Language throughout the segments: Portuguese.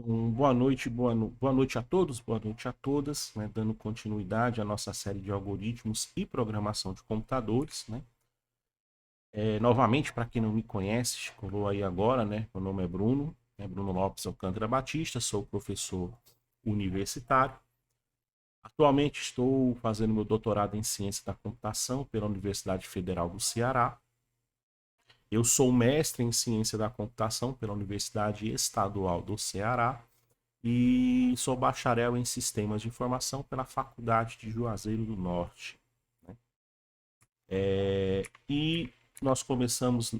Boa noite, boa noite a todos, boa noite a todas, né? Dando continuidade à nossa série de algoritmos e programação de computadores, né? Novamente, para quem não me conhece, chegou aí agora, né? Meu nome é Bruno, Bruno Lopes Alcântara Batista, sou professor universitário. Atualmente estou fazendo meu doutorado em ciência da computação pela Universidade Federal do Ceará. Eu sou mestre em ciência da computação pela Universidade Estadual do Ceará e sou bacharel em sistemas de informação pela Faculdade de Juazeiro do Norte. Né? E nós começamos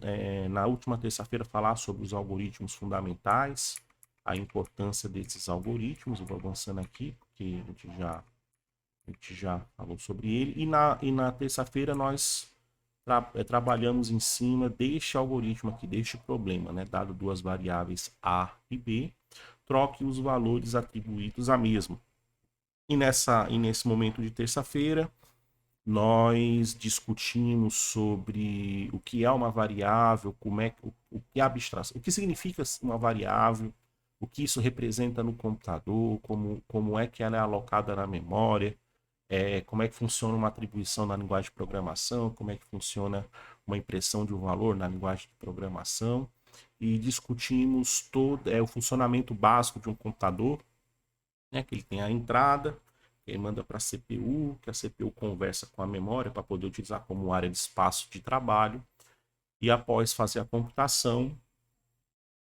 na última terça-feira a falar sobre os algoritmos fundamentais, a importância desses algoritmos. Eu vou avançando aqui, porque a gente já falou sobre ele. E na terça-feira nós trabalhamos em cima deste algoritmo aqui, deste problema, né? Dado duas variáveis A e B, troque os valores atribuídos à mesma. E nesse momento de terça-feira, nós discutimos sobre o que é uma variável, o que é abstração, o que significa uma variável, o que isso representa no computador, como é que ela é alocada na memória, como é que funciona uma atribuição na linguagem de programação, como é que funciona uma impressão de um valor na linguagem de programação. E discutimos todo o funcionamento básico de um computador, né, que ele tem a entrada, que ele manda para a CPU, que a CPU conversa com a memória para poder utilizar como área de espaço de trabalho, e após fazer a computação,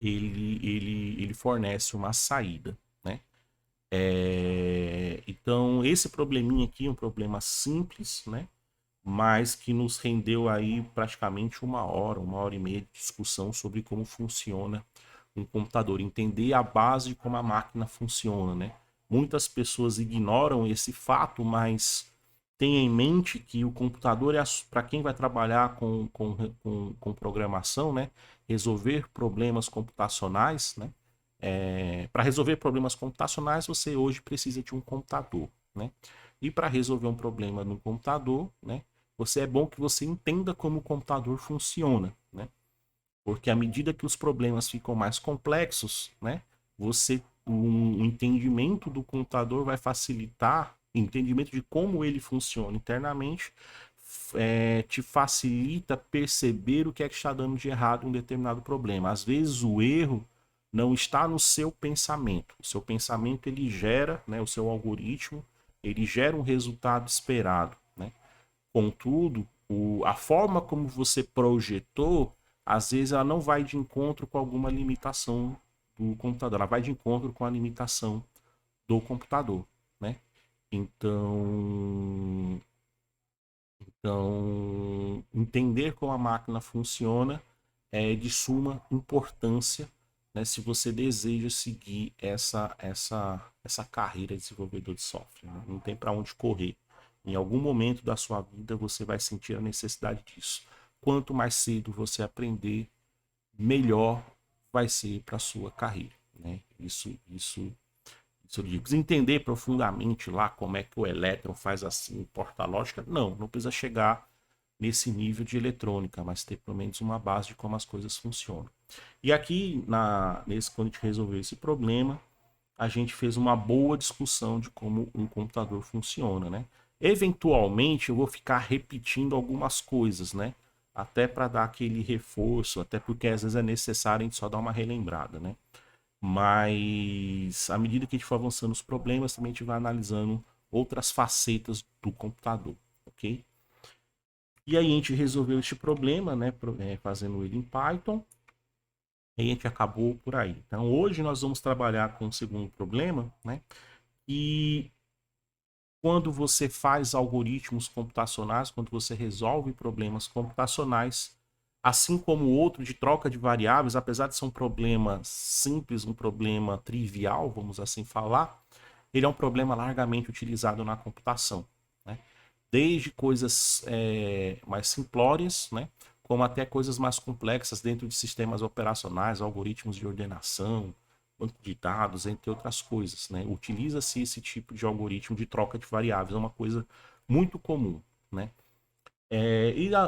ele fornece uma saída. Né? Então, esse probleminha aqui é um problema simples, né? Mas que nos rendeu aí praticamente uma hora e meia de discussão sobre como funciona um computador, entender a base de como a máquina funciona, né? Muitas pessoas ignoram esse fato, mas tenha em mente que o computador é para quem vai trabalhar com programação, né? Resolver problemas computacionais, né? Para resolver problemas computacionais, você hoje precisa de um computador, né? E para resolver um problema no computador, né? É bom que você entenda como o computador funciona, né? Porque à medida que os problemas ficam mais complexos, né? O entendimento do computador vai facilitar, o entendimento de como ele funciona internamente, te facilita perceber o que é que está dando de errado em um determinado problema. Às vezes o erro não está no seu pensamento. O seu pensamento ele gera, né, o seu algoritmo, ele gera um resultado esperado, né? Contudo, a forma como você projetou, às vezes ela não vai de encontro com alguma limitação do computador, ela vai de encontro com a limitação do computador, né? Então, entender como a máquina funciona é de suma importância, né, se você deseja seguir essa carreira de desenvolvedor de software. Né? Não tem para onde correr. Em algum momento da sua vida você vai sentir a necessidade disso. Quanto mais cedo você aprender, melhor vai ser para a sua carreira. Né? Isso eu digo. Entender profundamente lá como é que o elétron faz assim, porta lógica, não precisa chegar nesse nível de eletrônica, mas ter pelo menos uma base de como as coisas funcionam. E aqui, quando a gente resolveu esse problema, a gente fez uma boa discussão de como um computador funciona, né? Eventualmente eu vou ficar repetindo algumas coisas, né? Até para dar aquele reforço, até porque às vezes é necessário a gente só dar uma relembrada, né? Mas à medida que a gente for avançando os problemas, também a gente vai analisando outras facetas do computador, ok? E aí a gente resolveu este problema, né, fazendo ele em Python, e a gente acabou por aí. Então hoje nós vamos trabalhar com o segundo problema, né, e quando você faz algoritmos computacionais, quando você resolve problemas computacionais, assim como o outro de troca de variáveis, apesar de ser um problema simples, um problema trivial, vamos assim falar, ele é um problema largamente utilizado na computação. Né? Desde coisas mais simplórias, né? Como até coisas mais complexas dentro de sistemas operacionais, algoritmos de ordenação, banco de dados, entre outras coisas. Né? Utiliza-se esse tipo de algoritmo de troca de variáveis, é uma coisa muito comum. Né?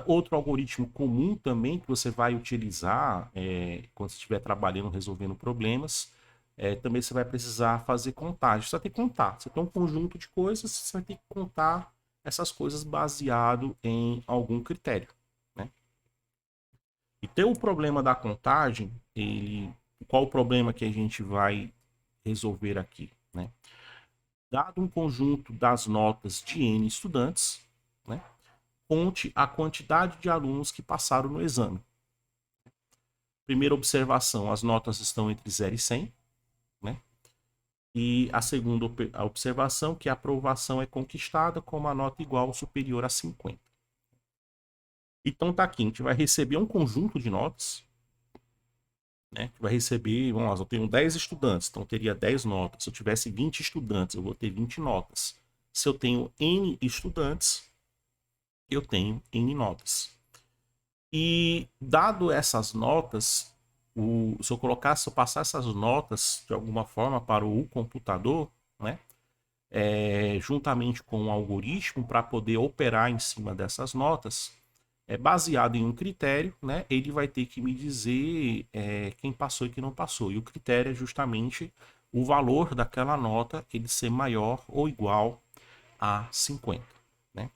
Outro algoritmo comum também que você vai utilizar quando você estiver trabalhando, resolvendo problemas, também você vai precisar fazer contagem. Você vai ter que contar. Você tem um conjunto de coisas, você vai ter que contar essas coisas baseado em algum critério, né? E tem o problema da contagem, qual o problema que a gente vai resolver aqui, né? Dado um conjunto das notas de N estudantes, né? Conte a quantidade de alunos que passaram no exame. Primeira observação, as notas estão entre 0 e 100, né? E a segunda observação, que a aprovação é conquistada com uma nota igual ou superior a 50. Então tá aqui, a gente vai receber um conjunto de notas, né? Que vai receber, vamos lá, eu tenho 10 estudantes, então eu teria 10 notas. Se eu tivesse 20 estudantes, eu vou ter 20 notas. Se eu tenho N estudantes, eu tenho N notas. E dado essas notas, se eu passar essas notas de alguma forma para o computador, né? Juntamente com o algoritmo para poder operar em cima dessas notas, baseado em um critério, né? Ele vai ter que me dizer quem passou e quem não passou. E o critério é justamente o valor daquela nota ele ser maior ou igual a 50. Né?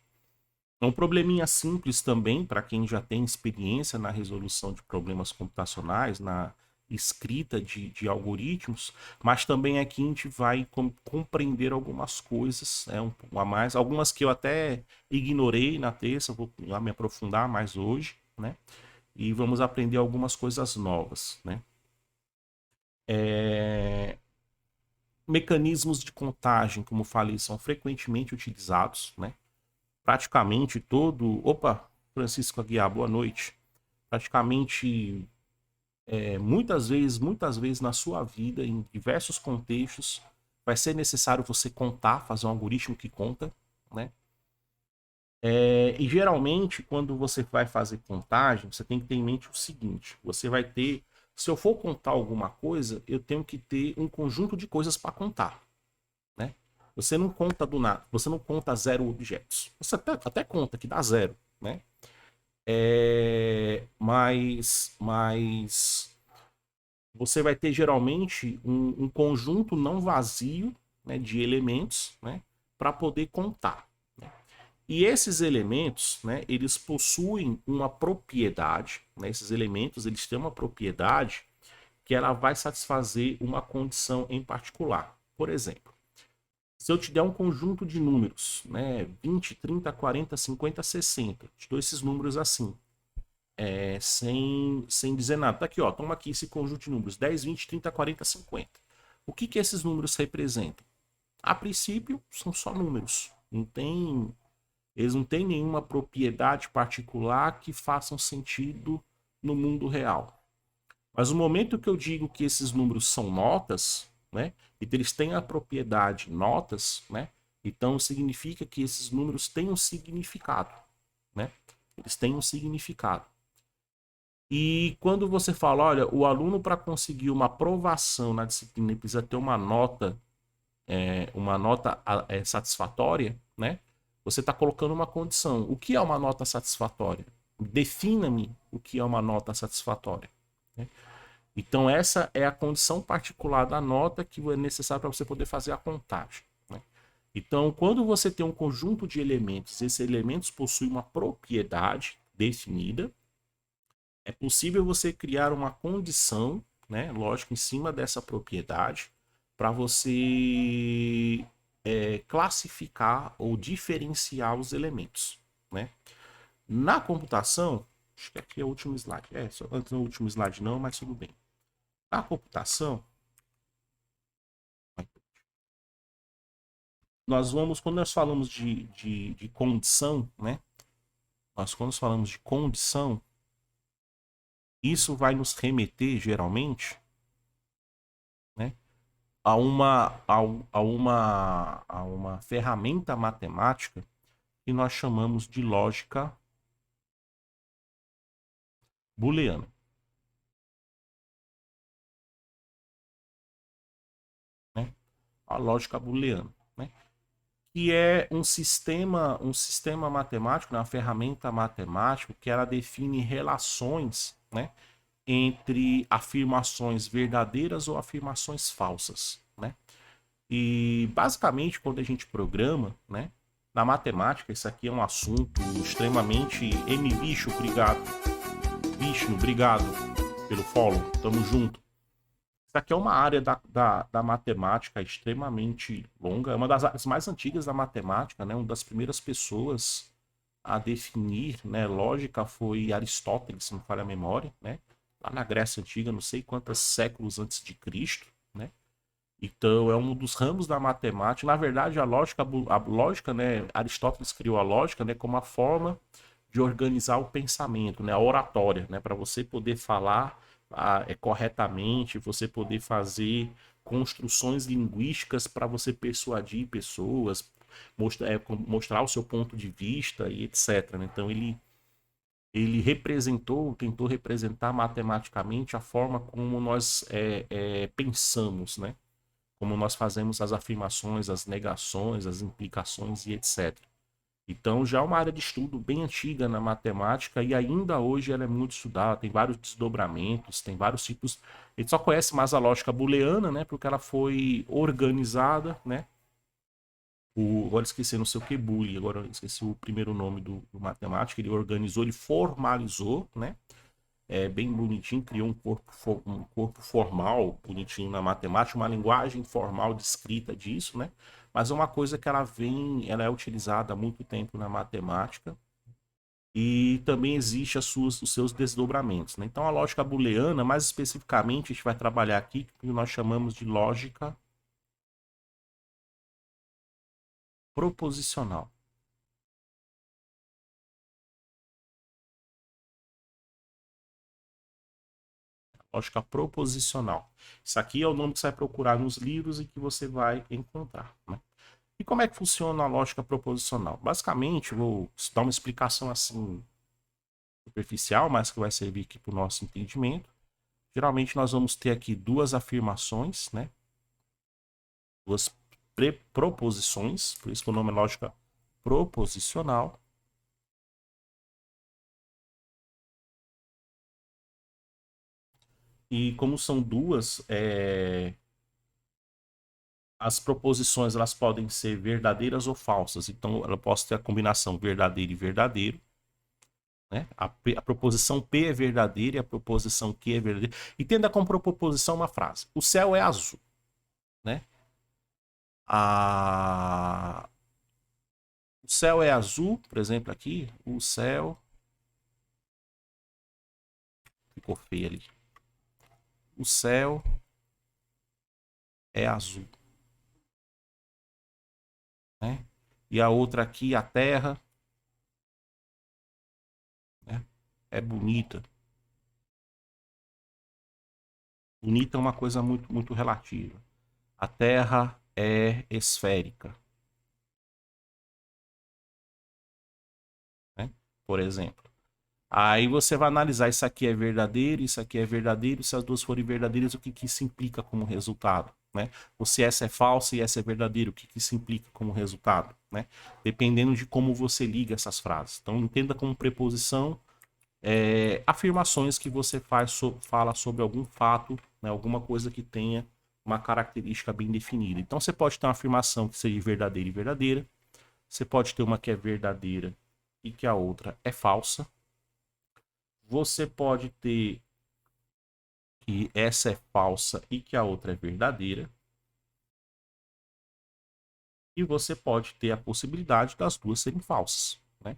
É um probleminha simples também para quem já tem experiência na resolução de problemas computacionais, na escrita de algoritmos, mas também aqui a gente vai compreender algumas coisas, um pouco a mais, algumas que eu até ignorei na terça, vou me aprofundar mais hoje, né? E vamos aprender algumas coisas novas, né? Mecanismos de contagem, como falei, são frequentemente utilizados, né? Praticamente todo... Opa, Francisco Aguiar, boa noite. Praticamente muitas vezes na sua vida, em diversos contextos, vai ser necessário você contar, fazer um algoritmo que conta, né? E geralmente, quando você vai fazer contagem, você tem que ter em mente o seguinte: você vai ter, se eu for contar alguma coisa, eu tenho que ter um conjunto de coisas para contar, né? Você não conta do nada, você não conta 0 objetos. Você até conta que dá 0, né? Mas você vai ter geralmente um conjunto não vazio, né, de elementos, né, para poder contar. Né? E esses elementos, né, eles possuem uma propriedade, né, esses elementos eles têm uma propriedade que ela vai satisfazer uma condição em particular. Por exemplo, se eu te der um conjunto de números, né, 20, 30, 40, 50, 60, te dou esses números assim, sem dizer nada. Tá aqui, ó, toma aqui esse conjunto de números, 10, 20, 30, 40, 50. O que esses números representam? A princípio, são só números. Eles não têm nenhuma propriedade particular que façam sentido no mundo real. Mas no momento que eu digo que esses números são notas, né, e que eles têm a propriedade notas, né, então significa que esses números têm um significado, né? Eles têm um significado. E quando você fala, olha, o aluno para conseguir uma aprovação na disciplina ele precisa ter uma nota satisfatória, né? Você está colocando uma condição. O que é uma nota satisfatória? Defina-me o que é uma nota satisfatória. Né? Então essa é a condição particular da nota que é necessária para você poder fazer a contagem. Né? Então, quando você tem um conjunto de elementos, esses elementos possuem uma propriedade definida, é possível você criar uma condição, né, lógico, em cima dessa propriedade, para você classificar ou diferenciar os elementos. Né? Na computação, acho que aqui é o último slide. Só antes no último slide não, mas tudo bem. Na computação, quando nós falamos de condição, né? Quando nós falamos de condição, isso vai nos remeter, geralmente, né, a uma ferramenta matemática que nós chamamos de lógica booleana. Né? A lógica booleana. Né? Que é um sistema matemático, né? Uma ferramenta matemática que ela define relações, né? entre afirmações verdadeiras ou afirmações falsas, né? E basicamente quando a gente programa, né? Na matemática, isso aqui é um assunto extremamente... Bicho, obrigado. Bicho, obrigado pelo follow, tamo junto. Isso aqui é uma área da matemática extremamente longa, é uma das áreas mais antigas da matemática, né? Uma das primeiras pessoas a definir, né, lógica foi Aristóteles, se não falha a memória, né? Lá na Grécia Antiga, não sei quantos séculos antes de Cristo, né? Então é um dos ramos da matemática. Na verdade, a lógica, né? Aristóteles criou a lógica, né, como a forma de organizar o pensamento, né, a oratória, né, para você poder falar corretamente, você poder fazer construções linguísticas para você persuadir pessoas, mostrar o seu ponto de vista e etc. Né? Então ele tentou representar matematicamente a forma como nós pensamos, né? Como nós fazemos as afirmações, as negações, as implicações e etc. Então já é uma área de estudo bem antiga na matemática e ainda hoje ela é muito estudada, tem vários desdobramentos, tem vários tipos. A gente só conhece mais a lógica booleana, né, porque ela foi organizada, né? Agora esqueci não sei o que, Boole, agora esqueci o primeiro nome do matemático, ele organizou, ele formalizou, né? Bem bonitinho, criou um corpo formal, bonitinho na matemática, uma linguagem formal de escrita disso, né? Mas é uma coisa que ela é utilizada há muito tempo na matemática e também existe os seus desdobramentos, né? Então a lógica booleana, mais especificamente, a gente vai trabalhar aqui que nós chamamos de lógica proposicional. Lógica proposicional. Isso aqui é o nome que você vai procurar nos livros e que você vai encontrar, né? E como é que funciona a lógica proposicional? Basicamente, vou dar uma explicação assim superficial, mas que vai servir aqui para o nosso entendimento. Geralmente nós vamos ter aqui duas afirmações, né? Duas proposições, por isso que o nome é lógica proposicional. E como são duas, as proposições elas podem ser verdadeiras ou falsas. Então, ela pode ter a combinação verdadeiro e verdadeiro. Né? A proposição P é verdadeira e a proposição Q é verdadeira. Entenda como proposição uma frase. O céu é azul. Né? A... O céu é azul, por exemplo, aqui. O céu. Ficou feio ali. O céu é azul. Né? E a outra aqui, a terra, né? É bonita. Bonita é uma coisa muito, muito relativa. A terra é esférica. Né? Por exemplo. Aí você vai analisar isso aqui é verdadeiro, isso aqui é verdadeiro, se as duas forem verdadeiras, o que, que isso implica como resultado, né? Ou se essa é falsa e essa é verdadeira, o que, que isso implica como resultado, né? Dependendo de como você liga essas frases. Então entenda como preposição afirmações que você fala sobre algum fato, né? Alguma coisa que tenha uma característica bem definida. Então você pode ter uma afirmação que seja verdadeira e verdadeira, você pode ter uma que é verdadeira e que a outra é falsa. Você pode ter que essa é falsa e que a outra é verdadeira. E você pode ter a possibilidade das duas serem falsas. Né?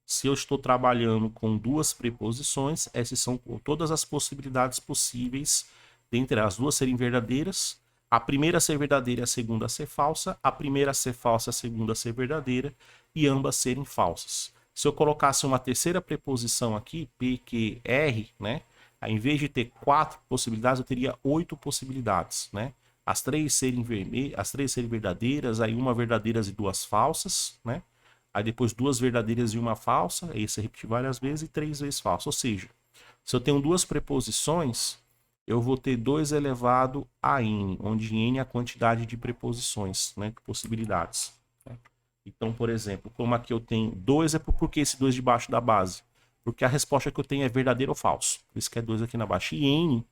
Se eu estou trabalhando com duas preposições, essas são todas as possibilidades possíveis dentre as duas serem verdadeiras. A primeira a ser verdadeira e a segunda a ser falsa. A primeira a ser falsa, a segunda a ser verdadeira. E ambas serem falsas. Se eu colocasse uma terceira preposição aqui, P, Q, R, né? Ao invés de ter 4 possibilidades, eu teria 8 possibilidades, né? As três serem verdadeiras, aí uma verdadeiras e duas falsas, né? Aí depois duas verdadeiras e uma falsa, aí você repetir várias vezes e 3 vezes falsa. Ou seja, se eu tenho duas preposições, eu vou ter 2 elevado a n, onde n é a quantidade de preposições, né? De possibilidades. Né? Então, por exemplo, como aqui eu tenho 2, é porque esse 2 debaixo da base. Porque a resposta que eu tenho é verdadeiro ou falso. Por isso que é 2 aqui na baixa. E N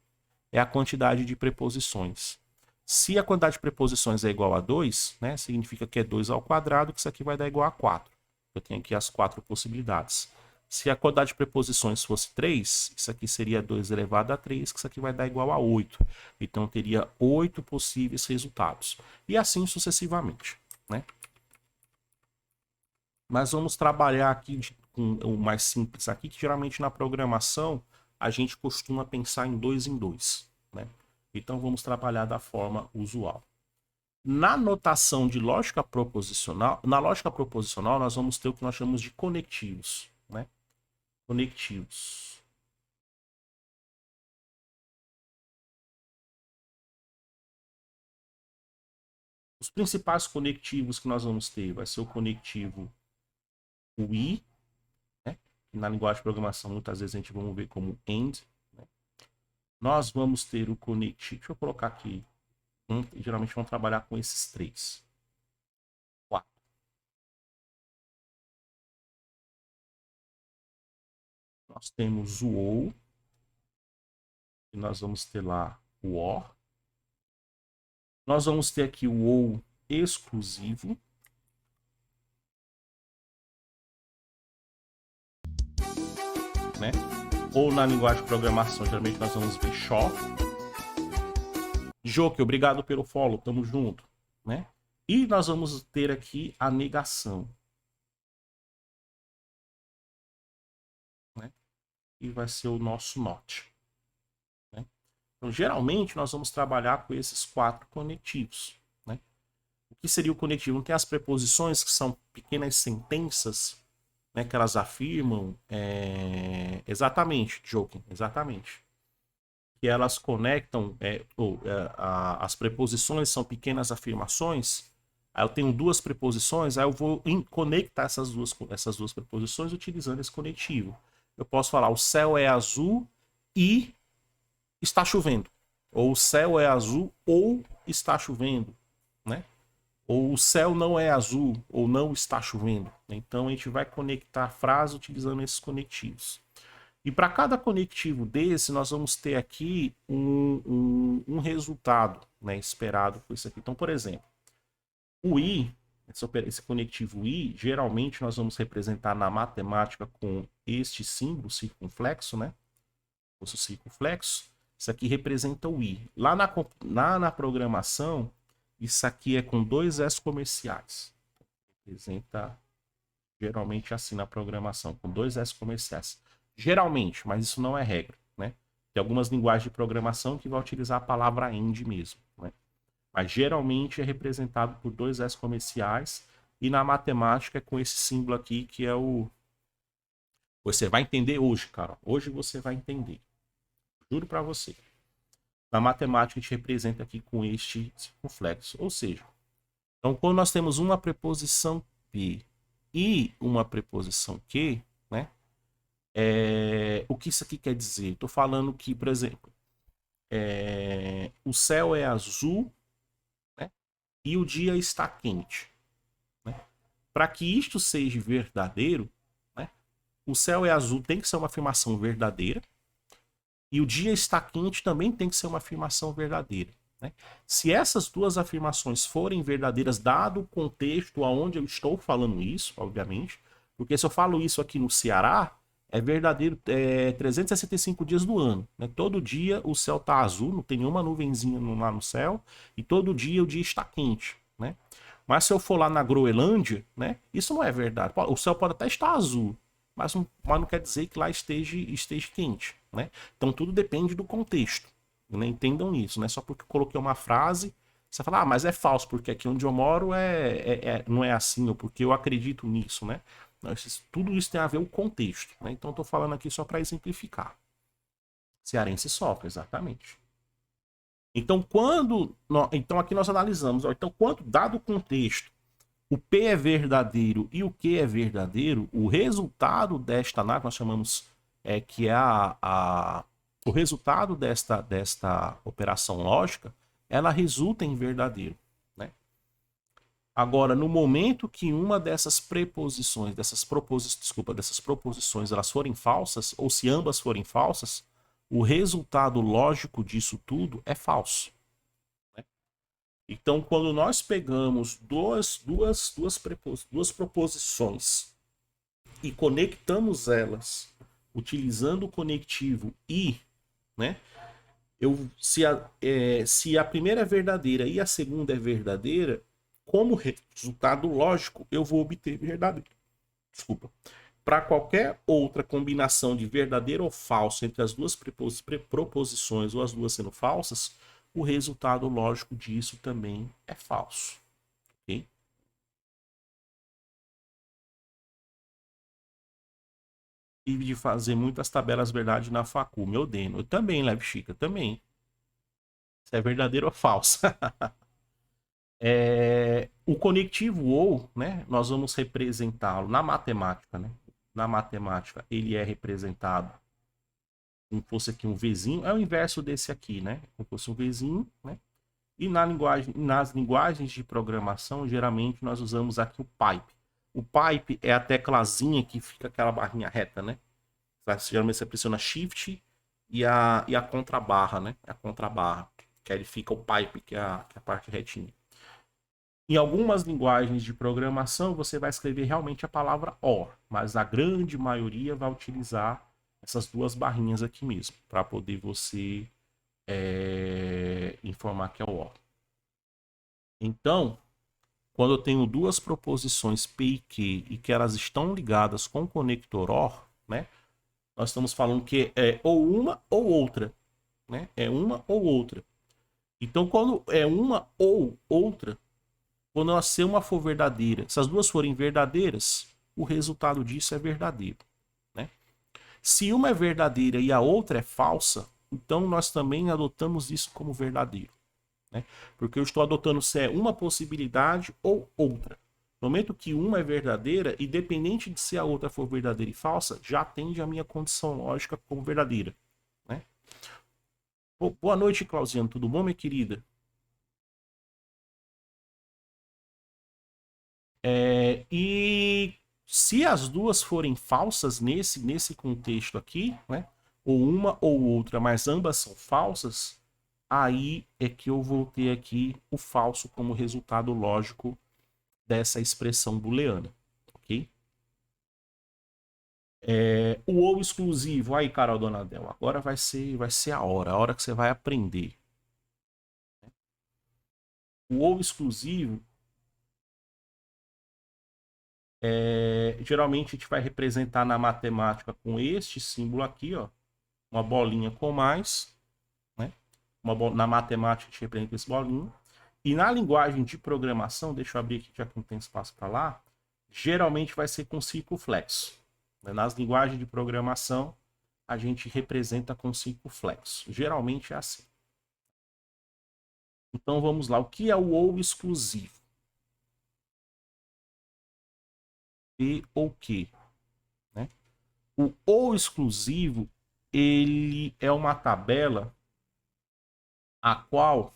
é a quantidade de preposições. Se a quantidade de preposições é igual a 2, né, significa que é 2 ao quadrado, que isso aqui vai dar igual a 4. Eu tenho aqui as 4 possibilidades. Se a quantidade de preposições fosse 3, isso aqui seria 2 elevado a 3, que isso aqui vai dar igual a 8. Então, eu teria 8 possíveis resultados. E assim sucessivamente, né? Mas vamos trabalhar aqui com o mais simples aqui, que geralmente na programação a gente costuma pensar em 2 em 2, né? Então, vamos trabalhar da forma usual. Na notação de lógica proposicional, na lógica proposicional, nós vamos ter o que nós chamamos de conectivos, né? Conectivos. Os principais conectivos que nós vamos ter vai ser o conectivo o I, né? Que na linguagem de programação muitas vezes a gente vai ver como AND, né? Nós vamos ter o conectivo, deixa eu colocar aqui, geralmente vamos trabalhar com esses 3. 4. Nós temos o OU, e nós vamos ter lá o OR. Nós vamos ter aqui o OU exclusivo. Né? Ou na linguagem de programação, geralmente nós vamos ver SHOR. Joque, obrigado pelo follow, tamo junto. Né? E nós vamos ter aqui a negação. Né? E vai ser o nosso NOT. Né? Então, geralmente, nós vamos trabalhar com esses 4 conectivos. Né? O que seria o conectivo? Não tem as preposições, que são pequenas sentenças, né, que elas afirmam. Exatamente, Joking, exatamente. Que elas conectam, as preposições são pequenas afirmações. Aí eu tenho 2 preposições, aí eu vou conectar essas duas preposições utilizando esse conectivo. Eu posso falar: o céu é azul e está chovendo. Ou o céu é azul ou está chovendo, né? Ou o céu não é azul ou não está chovendo. Então a gente vai conectar a frase utilizando esses conectivos. E para cada conectivo desse, nós vamos ter aqui um resultado, né, esperado por isso aqui. Então, por exemplo, o I, esse conectivo I, geralmente nós vamos representar na matemática com este símbolo circunflexo, né? O circunflexo. Isso aqui representa o I. Lá na programação, isso aqui é com 2 S comerciais. Representa geralmente assim na programação, com 2 S comerciais. Geralmente, mas isso não é regra, né? Tem algumas linguagens de programação que vão utilizar a palavra end mesmo, né? Mas geralmente é representado por 2 S comerciais e na matemática é com esse símbolo aqui que é o... Você vai entender hoje, cara. Hoje você vai entender. Juro para você. Na matemática a gente representa aqui com este circunflexo. Ou seja, então quando nós temos uma preposição P e uma preposição Q, né? O que isso aqui quer dizer? Estou falando que, por exemplo, o céu é azul, né? E o dia está quente. Né? Para que isto seja verdadeiro, né? O céu é azul tem que ser uma afirmação verdadeira e o dia está quente também tem que ser uma afirmação verdadeira. Né? Se essas duas afirmações forem verdadeiras, dado o contexto aonde eu estou falando isso, obviamente, porque se eu falo isso aqui no Ceará, é verdadeiro 365 dias do ano. Né? Todo dia o céu está azul, não tem nenhuma nuvenzinha lá no céu, e todo dia o dia está quente. Né? Mas se eu for lá na Groenlândia, né, isso não é verdade. O céu pode até estar azul, mas não quer dizer que lá esteja quente. Né? Então tudo depende do contexto. Né? Entendam isso, né? Só porque eu coloquei uma frase, você fala, mas é falso, porque aqui onde eu moro não é assim, ou porque eu acredito nisso, né? Tudo isso tem a ver com o contexto, né? Então eu tô falando aqui só para exemplificar. Cearense sofre, exatamente. Então então aqui nós analisamos, então quando dado o contexto, o P é verdadeiro e o Q é verdadeiro, o resultado desta análise nós chamamos que é o resultado desta operação lógica, ela resulta em verdadeiro. Né? Agora, no momento que uma dessas preposições, dessas proposições, elas forem falsas, ou se ambas forem falsas, o resultado lógico disso tudo é falso. Né? Então, quando nós pegamos duas proposições e conectamos elas utilizando o conectivo e, né? Se a primeira é verdadeira e a segunda é verdadeira, como resultado lógico, eu vou obter verdadeiro. Desculpa. Para qualquer outra combinação de verdadeiro ou falso entre as duas proposições ou as duas sendo falsas, o resultado lógico disso também é falso. Ok? Tive de fazer muitas tabelas verdade na facu, meu Deno. Eu também, Leve Chica, também. Se é verdadeiro ou falso. O conectivo ou, né, nós vamos representá-lo na matemática, né? Na matemática, ele é representado como fosse aqui um Vzinho, é o inverso desse aqui, né? Como fosse um Vzinho, né? E nas linguagens de programação, geralmente nós usamos aqui o pipe. O pipe é a teclazinha que fica aquela barrinha reta, né? Geralmente você pressiona Shift e a contrabarra, né? A contrabarra. Que aí fica o pipe, que é a parte retinha. Em algumas linguagens de programação, você vai escrever realmente a palavra OR, mas a grande maioria vai utilizar essas duas barrinhas aqui mesmo, para poder você informar que é o OR. Então, quando eu tenho duas proposições P e Q e que elas estão ligadas com o conector OR, né, nós estamos falando que é ou uma ou outra. Né? É uma ou outra. Então, quando é uma ou outra, quando uma for verdadeira, se as duas forem verdadeiras, o resultado disso é verdadeiro. Né? Se uma é verdadeira e a outra é falsa, então nós também adotamos isso como verdadeiro. Né? Porque eu estou adotando se é uma possibilidade ou outra. No momento que uma é verdadeira, independente de se a outra for verdadeira e falsa, já atende a minha condição lógica como verdadeira. Né? Boa noite, Clauziano. Tudo bom, minha querida? E se as duas forem falsas nesse contexto aqui, né? Ou uma ou outra, mas ambas são falsas, aí é que eu vou ter aqui o falso como resultado lógico dessa expressão booleana, ok? O ou exclusivo, aí, Carol Donadel, agora vai ser a hora que você vai aprender. O ou exclusivo, geralmente a gente vai representar na matemática com este símbolo aqui, ó, uma bolinha com mais, né? Na matemática a gente representa esse bolinho. E na linguagem de programação, deixa eu abrir aqui já que não tem espaço para lá, geralmente vai ser com circunflexo. Nas linguagens de programação, a gente representa com circunflexo. Geralmente é assim. Então vamos lá. O que é o ou exclusivo? E ou que? Né? O ou exclusivo, ele é uma tabela a qual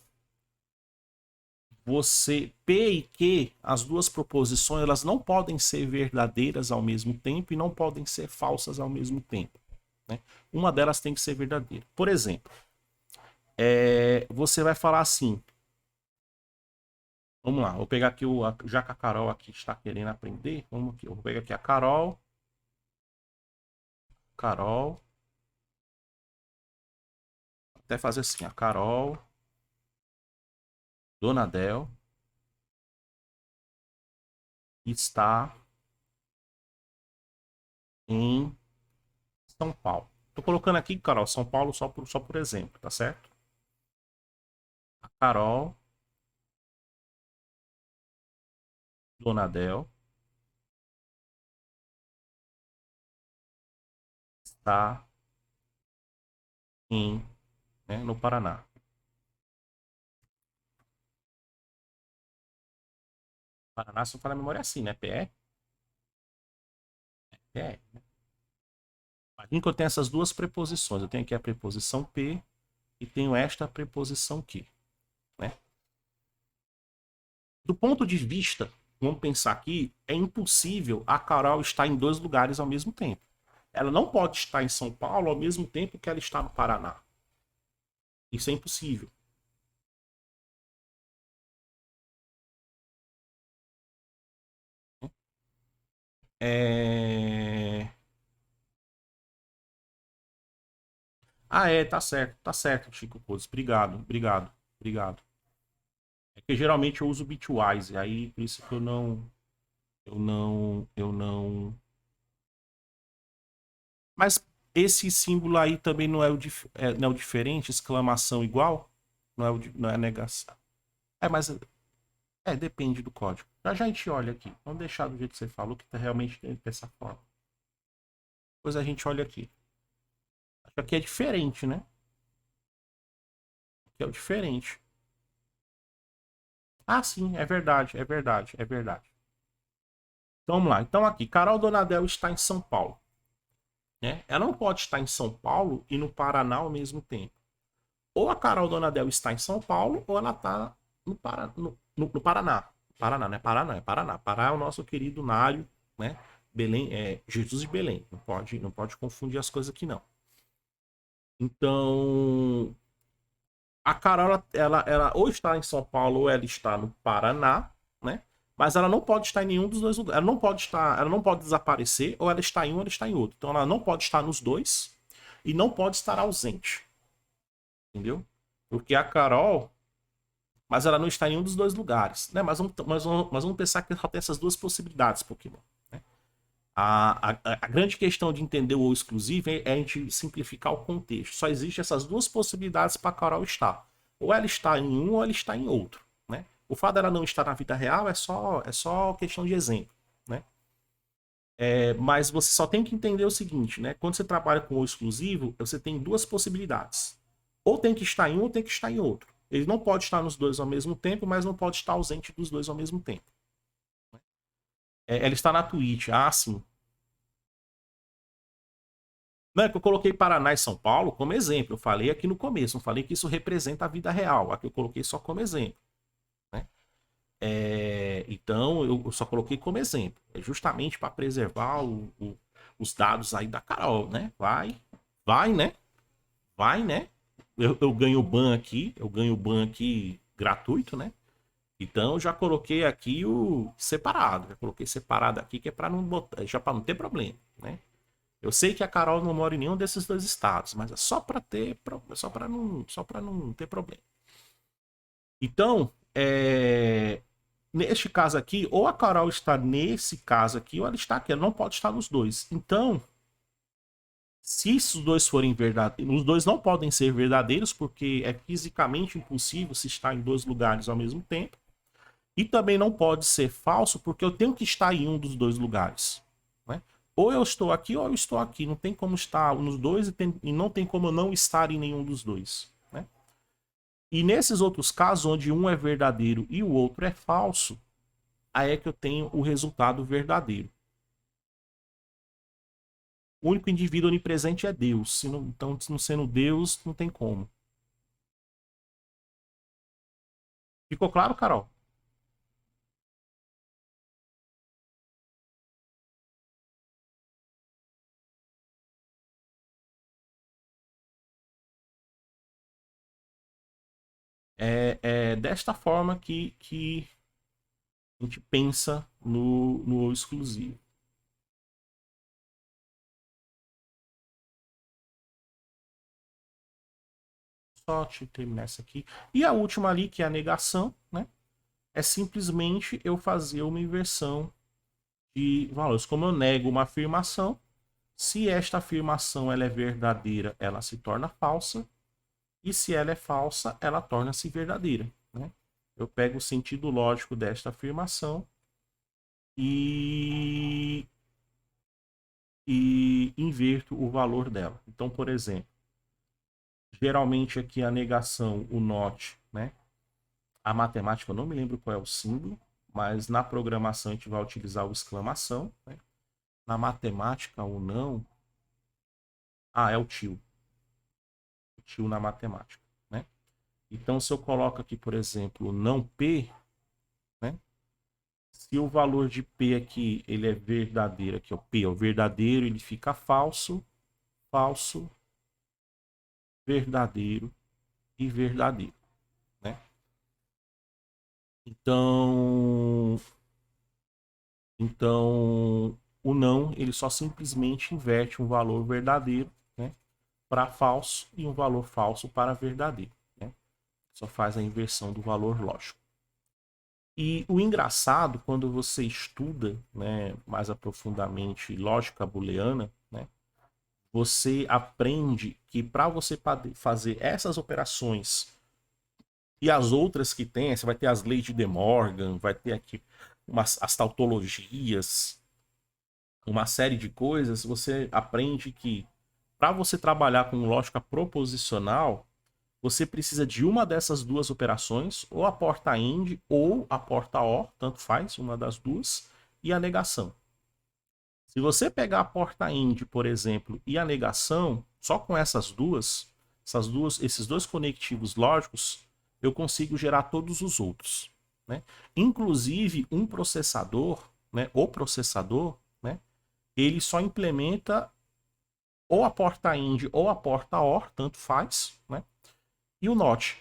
P e Q, as duas proposições, elas não podem ser verdadeiras ao mesmo tempo e não podem ser falsas ao mesmo tempo. Né? Uma delas tem que ser verdadeira. Por exemplo, você vai falar assim, vamos lá, vou pegar aqui, já que a Carol aqui está querendo aprender, vamos aqui, eu vou pegar aqui a Carol, até fazer assim, a Carol, Donadel, está em São Paulo. Tô colocando aqui, Carol, São Paulo só por exemplo, tá certo? A Carol, Donadel, está no Paraná. Paraná, se não falar a memória, é assim, né? PE? É. Imagina que eu tenho essas duas preposições. Eu tenho aqui a preposição P e tenho esta preposição Q. Né? Do ponto de vista, vamos pensar aqui, é impossível a Carol estar em dois lugares ao mesmo tempo. Ela não pode estar em São Paulo ao mesmo tempo que ela está no Paraná. Isso é impossível. É... Ah, é, tá certo, Chico Pôs. Obrigado, obrigado, obrigado. É que geralmente eu uso Bitwise, aí por isso que eu não. Mas esse símbolo aí também não é não é o diferente, exclamação igual? Não é, não é negação. É, mas depende do código. Já já a gente olha aqui. Vamos deixar do jeito que você falou, que tá realmente dessa forma. Depois a gente olha aqui. Acho que aqui é diferente, né? Aqui é o diferente. Ah, sim, é verdade, é verdade, é verdade. Então vamos lá. Então aqui, Carol Donadel está em São Paulo. Né? Ela não pode estar em São Paulo e no Paraná ao mesmo tempo. Ou a Carol Donadel está em São Paulo, ou ela está no Paraná. Paraná, não é Paraná, é Paraná. Pará é o nosso querido Nário, né? Belém, Jesus de Belém. Não pode confundir as coisas aqui, não. Então, a Carol, ela ou está em São Paulo, ou ela está no Paraná, né? Mas ela não pode estar em nenhum dos dois lugares. Ela não pode desaparecer, ou ela está em um, ou ela está em outro. Então, ela não pode estar nos dois e não pode estar ausente, entendeu? Porque a Carol, mas ela não está em um dos dois lugares, né? Mas vamos pensar que só tem essas duas possibilidades, Pokémon. Né? A grande questão de entender o ou exclusivo é a gente simplificar o contexto. Só existe essas duas possibilidades para a Carol estar. Ou ela está em um ou ela está em outro. Né? O fato dela não estar na vida real é só questão de exemplo. Né? Mas você só tem que entender o seguinte, né? Quando você trabalha com o exclusivo, você tem duas possibilidades. Ou tem que estar em um ou tem que estar em outro. Ele não pode estar nos dois ao mesmo tempo, mas não pode estar ausente dos dois ao mesmo tempo. Ela está na Twitch. Ah, sim. Não é que eu coloquei Paraná e São Paulo como exemplo. Eu falei aqui no começo, não falei que isso representa a vida real. Aqui eu coloquei só como exemplo. Né? Então eu só coloquei como exemplo. É justamente para preservar os dados aí da Carol, né? Vai, né? Vai, né? Eu ganho ban aqui, eu ganho ban aqui gratuito, né? Então eu já coloquei aqui o separado, já coloquei separado aqui que é para não botar, já para não ter problema, né? Eu sei que a Carol não mora em nenhum desses dois estados, mas é só para ter, só para não ter problema. Então, neste caso aqui, ou a Carol está nesse caso aqui, ou ela está aqui, ela não pode estar nos dois. Então, se os dois forem verdadeiros, os dois não podem ser verdadeiros, porque é fisicamente impossível se estar em dois lugares ao mesmo tempo. E também não pode ser falso, porque eu tenho que estar em um dos dois lugares. Né? Ou eu estou aqui, ou eu estou aqui. Não tem como estar nos dois e não tem como eu não estar em nenhum dos dois. Né? E nesses outros casos, onde um é verdadeiro e o outro é falso, aí é que eu tenho o resultado verdadeiro. O único indivíduo onipresente é Deus. Então, se não sendo Deus, não tem como. Ficou claro, Carol? É desta forma que a gente pensa no exclusivo. Só te terminar essa aqui. E a última ali, que é a negação, né? É simplesmente eu fazer uma inversão de valores. Como eu nego uma afirmação, se esta afirmação ela é verdadeira, ela se torna falsa. E se ela é falsa, ela torna-se verdadeira. Né? Eu pego o sentido lógico desta afirmação e, e inverto o valor dela. Então, por exemplo, geralmente aqui a negação, o not, né? A matemática, eu não me lembro qual é o símbolo, mas na programação a gente vai utilizar o exclamação. Né? Na matemática, o não. Ah, é o tio. O tio na matemática. Né? Então, se eu coloco aqui, por exemplo, não P, né? Se o valor de P aqui, ele é verdadeiro, aqui, ó, P é o verdadeiro, ele fica falso, falso, verdadeiro e verdadeiro, né? Então, o não, ele só simplesmente inverte um valor verdadeiro, né, para falso e um valor falso para verdadeiro, né? Só faz a inversão do valor lógico. E o engraçado, quando você estuda, né, mais aprofundadamente lógica booleana, né, você aprende que para você fazer essas operações e as outras que tem, você vai ter as leis de De Morgan, vai ter aqui as tautologias, uma série de coisas, você aprende que para você trabalhar com lógica proposicional, você precisa de uma dessas duas operações, ou a porta AND ou a porta OR, tanto faz, uma das duas, e a negação. Se você pegar a porta AND, por exemplo, e a negação, só com esses dois conectivos lógicos, eu consigo gerar todos os outros, né? Inclusive um processador, né, o processador, né, ele só implementa ou a porta AND ou a porta OR, tanto faz, né? E o NOT,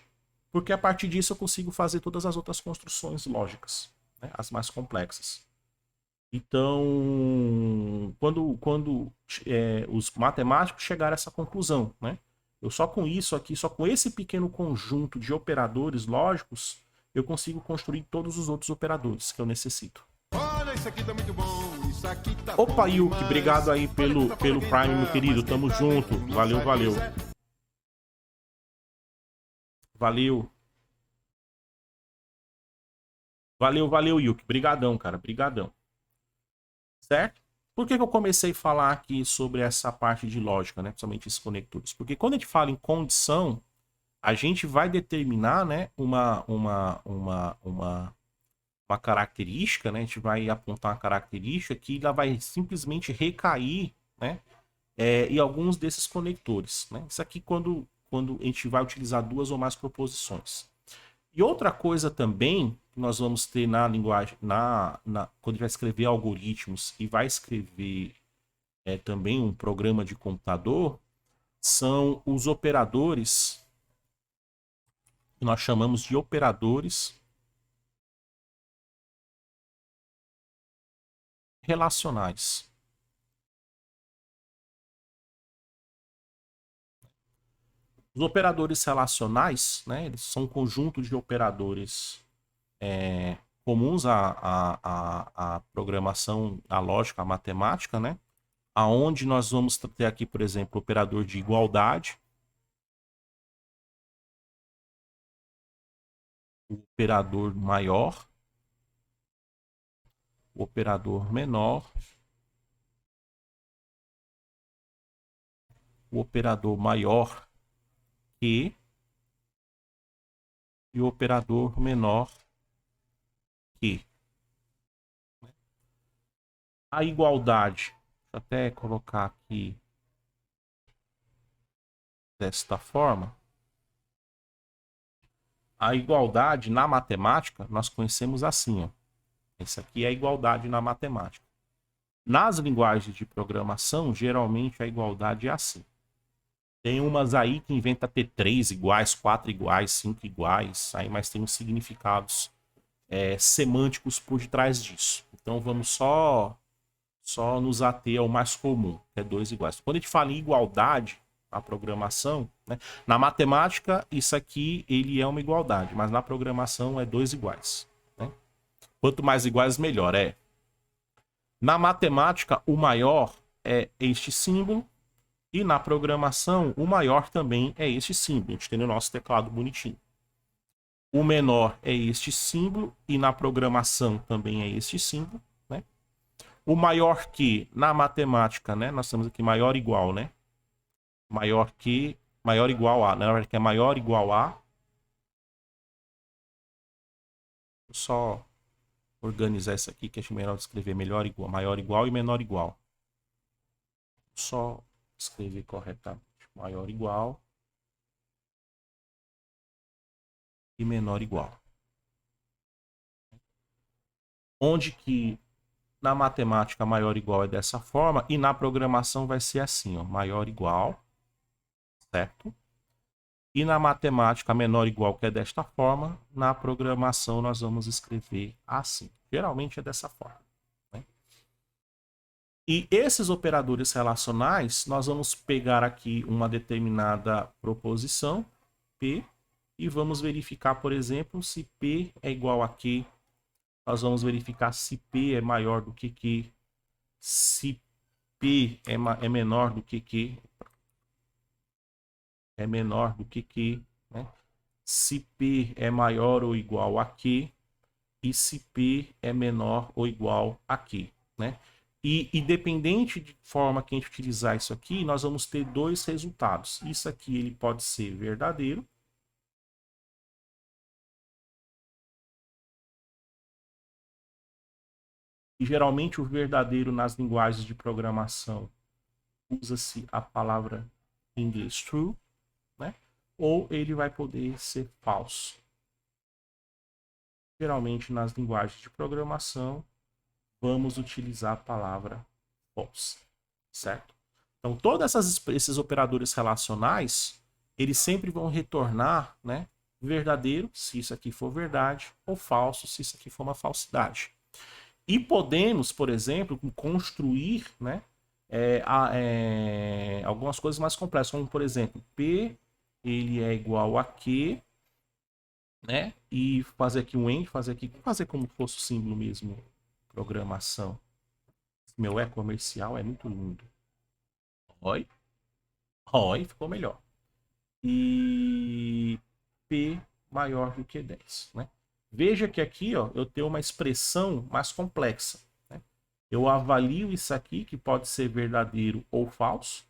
porque a partir disso eu consigo fazer todas as outras construções lógicas, né, as mais complexas. Então, quando os matemáticos chegaram a essa conclusão, né? Eu só com isso aqui, só com esse pequeno conjunto de operadores lógicos, eu consigo construir todos os outros operadores que eu necessito. Olha, isso aqui tá muito bom, isso aqui tá Opa, bom Yuki, demais. obrigado aí pelo Prime, meu querido. Tamo junto. Valeu, valeu. Valeu. Valeu, valeu, Yuki. Brigadão, cara. Brigadão. Certo? Por que eu comecei a falar aqui sobre essa parte de lógica, né? Principalmente esses conectores? Porque quando a gente fala em condição, a gente vai determinar, né, uma característica, né? A gente vai apontar uma característica que ela vai simplesmente recair, né, em alguns desses conectores, né? Isso aqui quando a gente vai utilizar duas ou mais proposições. E outra coisa também que nós vamos ter na linguagem, quando a gente vai escrever algoritmos e vai escrever também um programa de computador, são os operadores que nós chamamos de operadores relacionais. Os operadores relacionais, né, eles são um conjunto de operadores comuns à programação, à lógica, à matemática, né? Aonde nós vamos ter aqui, por exemplo, o operador de igualdade, o operador maior, o operador menor, o operador maior que e o operador menor que. A igualdade, deixa eu até colocar aqui desta forma. A igualdade na matemática nós conhecemos assim, ó. Essa aqui é a igualdade na matemática. Nas linguagens de programação, geralmente a igualdade é assim. Tem umas aí que inventa ter 3 iguais, 4 iguais, 5 iguais, aí, mas tem uns significados semânticos por detrás disso. Então vamos só nos ater ao mais comum, que é 2 iguais. Quando a gente fala em igualdade na programação, né, na matemática isso aqui ele é uma igualdade, mas na programação é 2 iguais. Né? Quanto mais iguais, melhor. Na matemática, o maior é este símbolo, e na programação, o maior também é este símbolo. A gente tem no nosso teclado bonitinho. O menor é este símbolo, e na programação também é este símbolo. Né? O maior que, na matemática, né? Nós temos aqui maior igual, né? Maior igual a, na verdade que é maior igual a. Vou só organizar isso aqui, que acho melhor escrever melhor igual, maior igual e menor igual. Só escrever corretamente. Maior igual e menor igual. onde que na matemática maior ou igual é dessa forma e na programação vai ser assim, ó, maior ou igual, certo? E na matemática menor ou igual que é desta forma, na programação nós vamos escrever assim. Geralmente é dessa forma, né? E esses operadores relacionais, nós vamos pegar aqui uma determinada proposição, P, e vamos verificar, por exemplo, se P é igual a Q. Nós vamos verificar se P é maior do que Q, se P é menor do que Q, é menor do que Q, né? Se P é maior ou igual a Q e se P é menor ou igual a Q, né? E independente de forma que a gente utilizar isso aqui, nós vamos ter dois resultados. Isso aqui ele pode ser verdadeiro. E geralmente o verdadeiro nas linguagens de programação usa-se a palavra em inglês true, né? Ou ele vai poder ser falso. Geralmente nas linguagens de programação vamos utilizar a palavra false, certo? Então todos esses operadores relacionais, eles sempre vão retornar, né, verdadeiro, se isso aqui for verdade, ou falso, se isso aqui for uma falsidade. E podemos, por exemplo, construir, né, algumas coisas mais complexas, como por exemplo, P ele é igual a Q, né? E fazer aqui um AND, fazer como se fosse o símbolo mesmo, programação. Meu é comercial é muito lindo. Oi, oi, ficou melhor. E P maior do que 10, né? Veja que aqui, ó, eu tenho uma expressão mais complexa, né? Eu avalio isso aqui, que pode ser verdadeiro ou falso.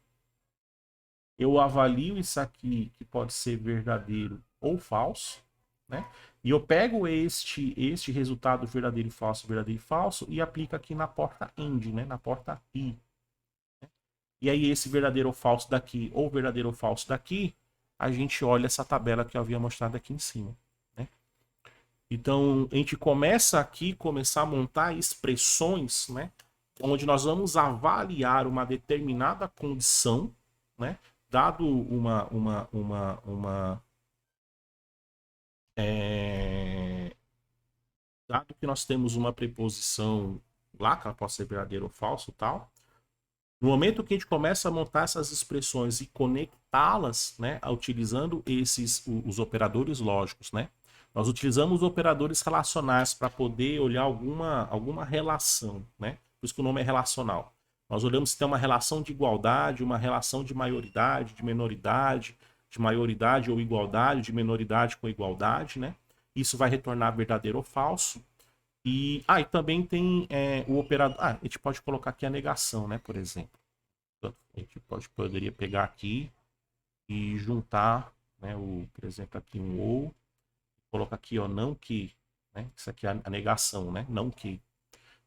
Eu avalio isso aqui, que pode ser verdadeiro ou falso, né? E eu pego este resultado verdadeiro e falso e aplico aqui na porta AND, né? Na porta I. E aí esse verdadeiro ou falso daqui ou verdadeiro ou falso daqui, a gente olha essa tabela que eu havia mostrado aqui em cima, né? Então a gente começa aqui, começar a montar expressões, né? Onde nós vamos avaliar uma determinada condição, né? Dado dado que nós temos uma preposição lá, que ela pode ser verdadeiro ou falso, tal. No momento que a gente começa a montar essas expressões e conectá-las, né, utilizando os operadores lógicos, né? Nós utilizamos operadores relacionais para poder olhar alguma relação, né? Por isso que o nome é relacional. Nós olhamos se tem uma relação de igualdade, uma relação de maioridade, de menoridade, de maioridade ou igualdade, de menoridade com igualdade, né? Isso vai retornar verdadeiro ou falso. E também tem o operador. A gente pode colocar aqui a negação, né? Por exemplo. A gente poderia pegar aqui e juntar, né? Por exemplo, aqui um ou. Colocar aqui, ó, não que. Né? Isso aqui é a negação, né? Não que.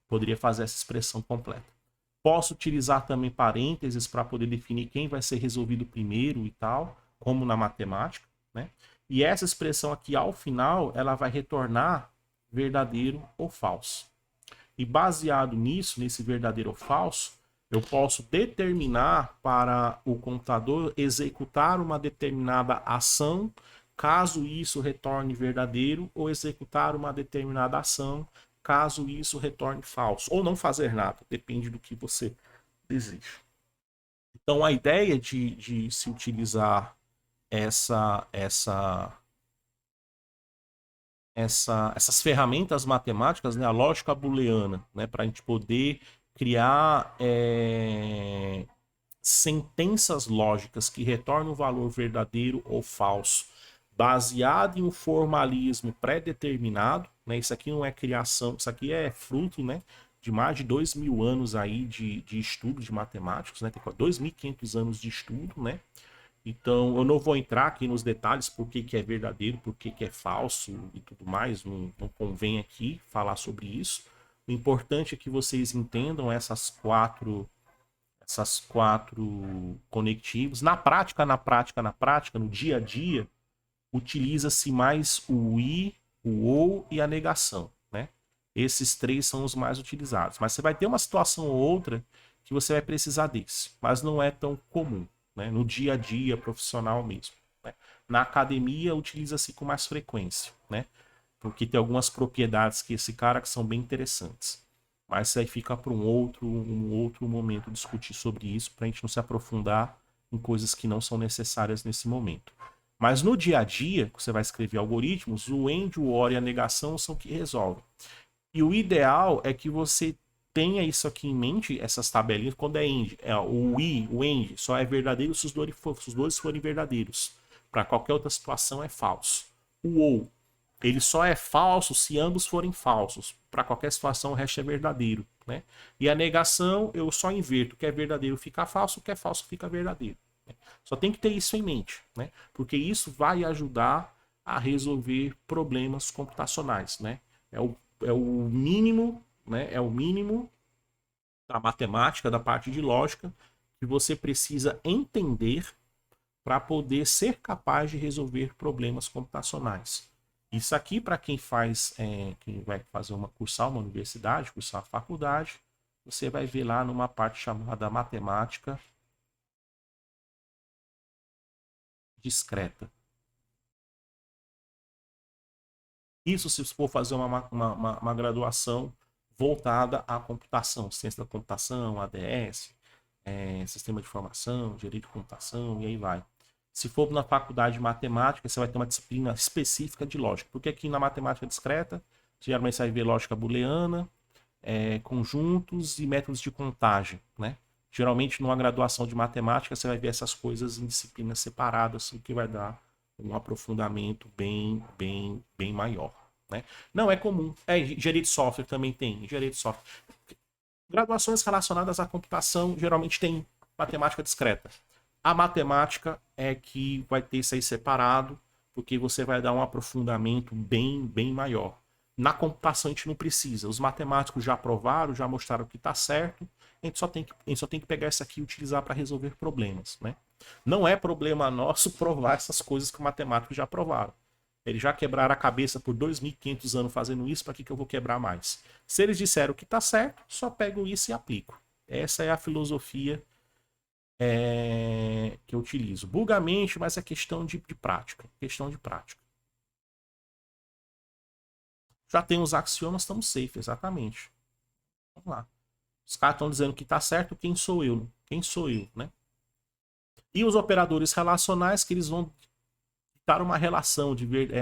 Poderia fazer essa expressão completa. Posso utilizar também parênteses para poder definir quem vai ser resolvido primeiro e tal, como na matemática, né? E essa expressão aqui, ao final, ela vai retornar verdadeiro ou falso. E baseado nisso, nesse verdadeiro ou falso, eu posso determinar para o computador executar uma determinada ação, caso isso retorne verdadeiro, ou executar uma determinada ação, caso isso retorne falso. Ou não fazer nada, depende do que você deseja. Então a ideia de se utilizar essas ferramentas matemáticas, né, a lógica booleana, né, para a gente poder criar sentenças lógicas que retornam o valor verdadeiro ou falso, baseado em um formalismo pré-determinado, né? Isso aqui não é criação, isso aqui é fruto, né, de mais de 2.000 anos aí de estudo de matemáticos, né? Tem 2.500 anos de estudo, né? Então, eu não vou entrar aqui nos detalhes por que é verdadeiro, por que é falso e tudo mais, não convém aqui falar sobre isso. O importante é que vocês entendam essas quatro conectivos. Na prática, no dia a dia, utiliza-se mais o i, o ou e a negação, né? Esses três são os mais utilizados. Mas você vai ter uma situação ou outra que você vai precisar desse, mas não é tão comum, né? No dia a dia profissional mesmo, né? Na academia utiliza-se com mais frequência, né? Porque tem algumas propriedades que esse cara que são bem interessantes. Mas isso aí fica para um outro momento discutir sobre isso, para a gente não se aprofundar em coisas que não são necessárias nesse momento. Mas no dia a dia, que você vai escrever algoritmos, o AND, o OR e a negação são que resolvem. E o ideal é que você tenha isso aqui em mente, essas tabelinhas, quando é AND. O I, o AND, só é verdadeiro se os dois forem verdadeiros. Para qualquer outra situação é falso. O OU, ele só é falso se ambos forem falsos. Para qualquer situação o resto é verdadeiro, né? E a negação eu só inverto. O que é verdadeiro fica falso, o que é falso fica verdadeiro. Né? Só tem que ter isso em mente, né? Porque isso vai ajudar a resolver problemas computacionais, né? É o mínimo, né? É o mínimo da matemática, da parte de lógica que você precisa entender para poder ser capaz de resolver problemas computacionais. Isso aqui, para quem faz, quem vai fazer cursar uma universidade, cursar uma faculdade, você vai ver lá numa parte chamada matemática discreta. Isso se for fazer uma graduação voltada à computação, ciência da computação, ADS, sistema de informação, direito de computação, e aí vai. Se for na faculdade de matemática, você vai ter uma disciplina específica de lógica. Porque aqui na matemática discreta, geralmente você vai ver lógica booleana, conjuntos e métodos de contagem, né? Geralmente, numa graduação de matemática, você vai ver essas coisas em disciplinas separadas, o que vai dar um aprofundamento bem maior, né? Não é comum. Engenharia de software também tem. Engenharia de software. Graduações relacionadas à computação geralmente tem matemática discreta. A matemática é que vai ter isso aí separado, porque você vai dar um aprofundamento bem maior. Na computação a gente não precisa. Os matemáticos já provaram, já mostraram que está certo. A gente só tem que pegar isso aqui e utilizar para resolver problemas, né? Não é problema nosso provar essas coisas que os matemáticos já provaram. Eles já quebraram a cabeça por 2.500 anos fazendo isso, para que eu vou quebrar mais? Se eles disseram que está certo, só pego isso e aplico. Essa é a filosofia que eu utilizo. Bugamente, mas é questão de prática. Questão de prática. Já tem os axiomas, estamos safe, exatamente. Vamos lá. Os caras estão dizendo que está certo, quem sou eu? Quem sou eu, né? E os operadores relacionais que eles vão dar uma relação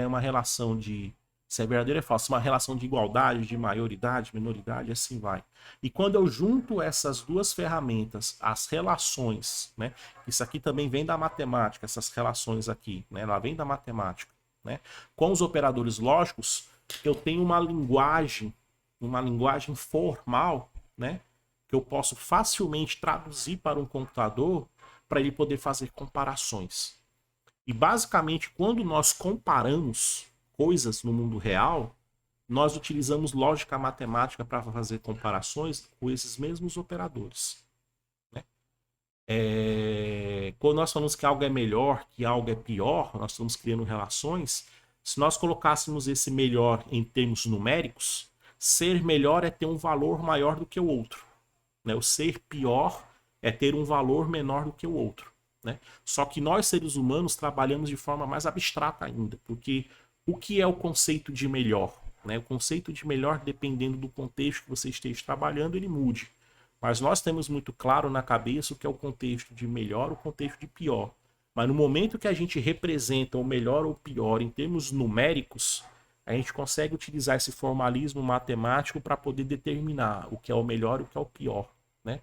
uma relação de se é verdadeiro ou é falso, uma relação de igualdade, de maioridade, minoridade, assim vai. E quando eu junto essas duas ferramentas, as relações, né? Isso aqui também vem da matemática, essas relações aqui, né? Ela vem da matemática, né? Com os operadores lógicos, eu tenho uma linguagem formal, né? Que eu posso facilmente traduzir para um computador para ele poder fazer comparações. E basicamente, quando nós comparamos coisas no mundo real, nós utilizamos lógica matemática para fazer comparações com esses mesmos operadores, né? Quando nós falamos que algo é melhor, que algo é pior, nós estamos criando relações. Se nós colocássemos esse melhor em termos numéricos, ser melhor é ter um valor maior do que o outro, né? O ser pior é ter um valor menor do que o outro, né? Só que nós, seres humanos, trabalhamos de forma mais abstrata ainda, porque o que é o conceito de melhor? Né? O conceito de melhor, dependendo do contexto que você esteja trabalhando, ele mude. Mas nós temos muito claro na cabeça o que é o contexto de melhor, o contexto de pior. Mas no momento que a gente representa o melhor ou o pior em termos numéricos, a gente consegue utilizar esse formalismo matemático para poder determinar o que é o melhor e o que é o pior, né?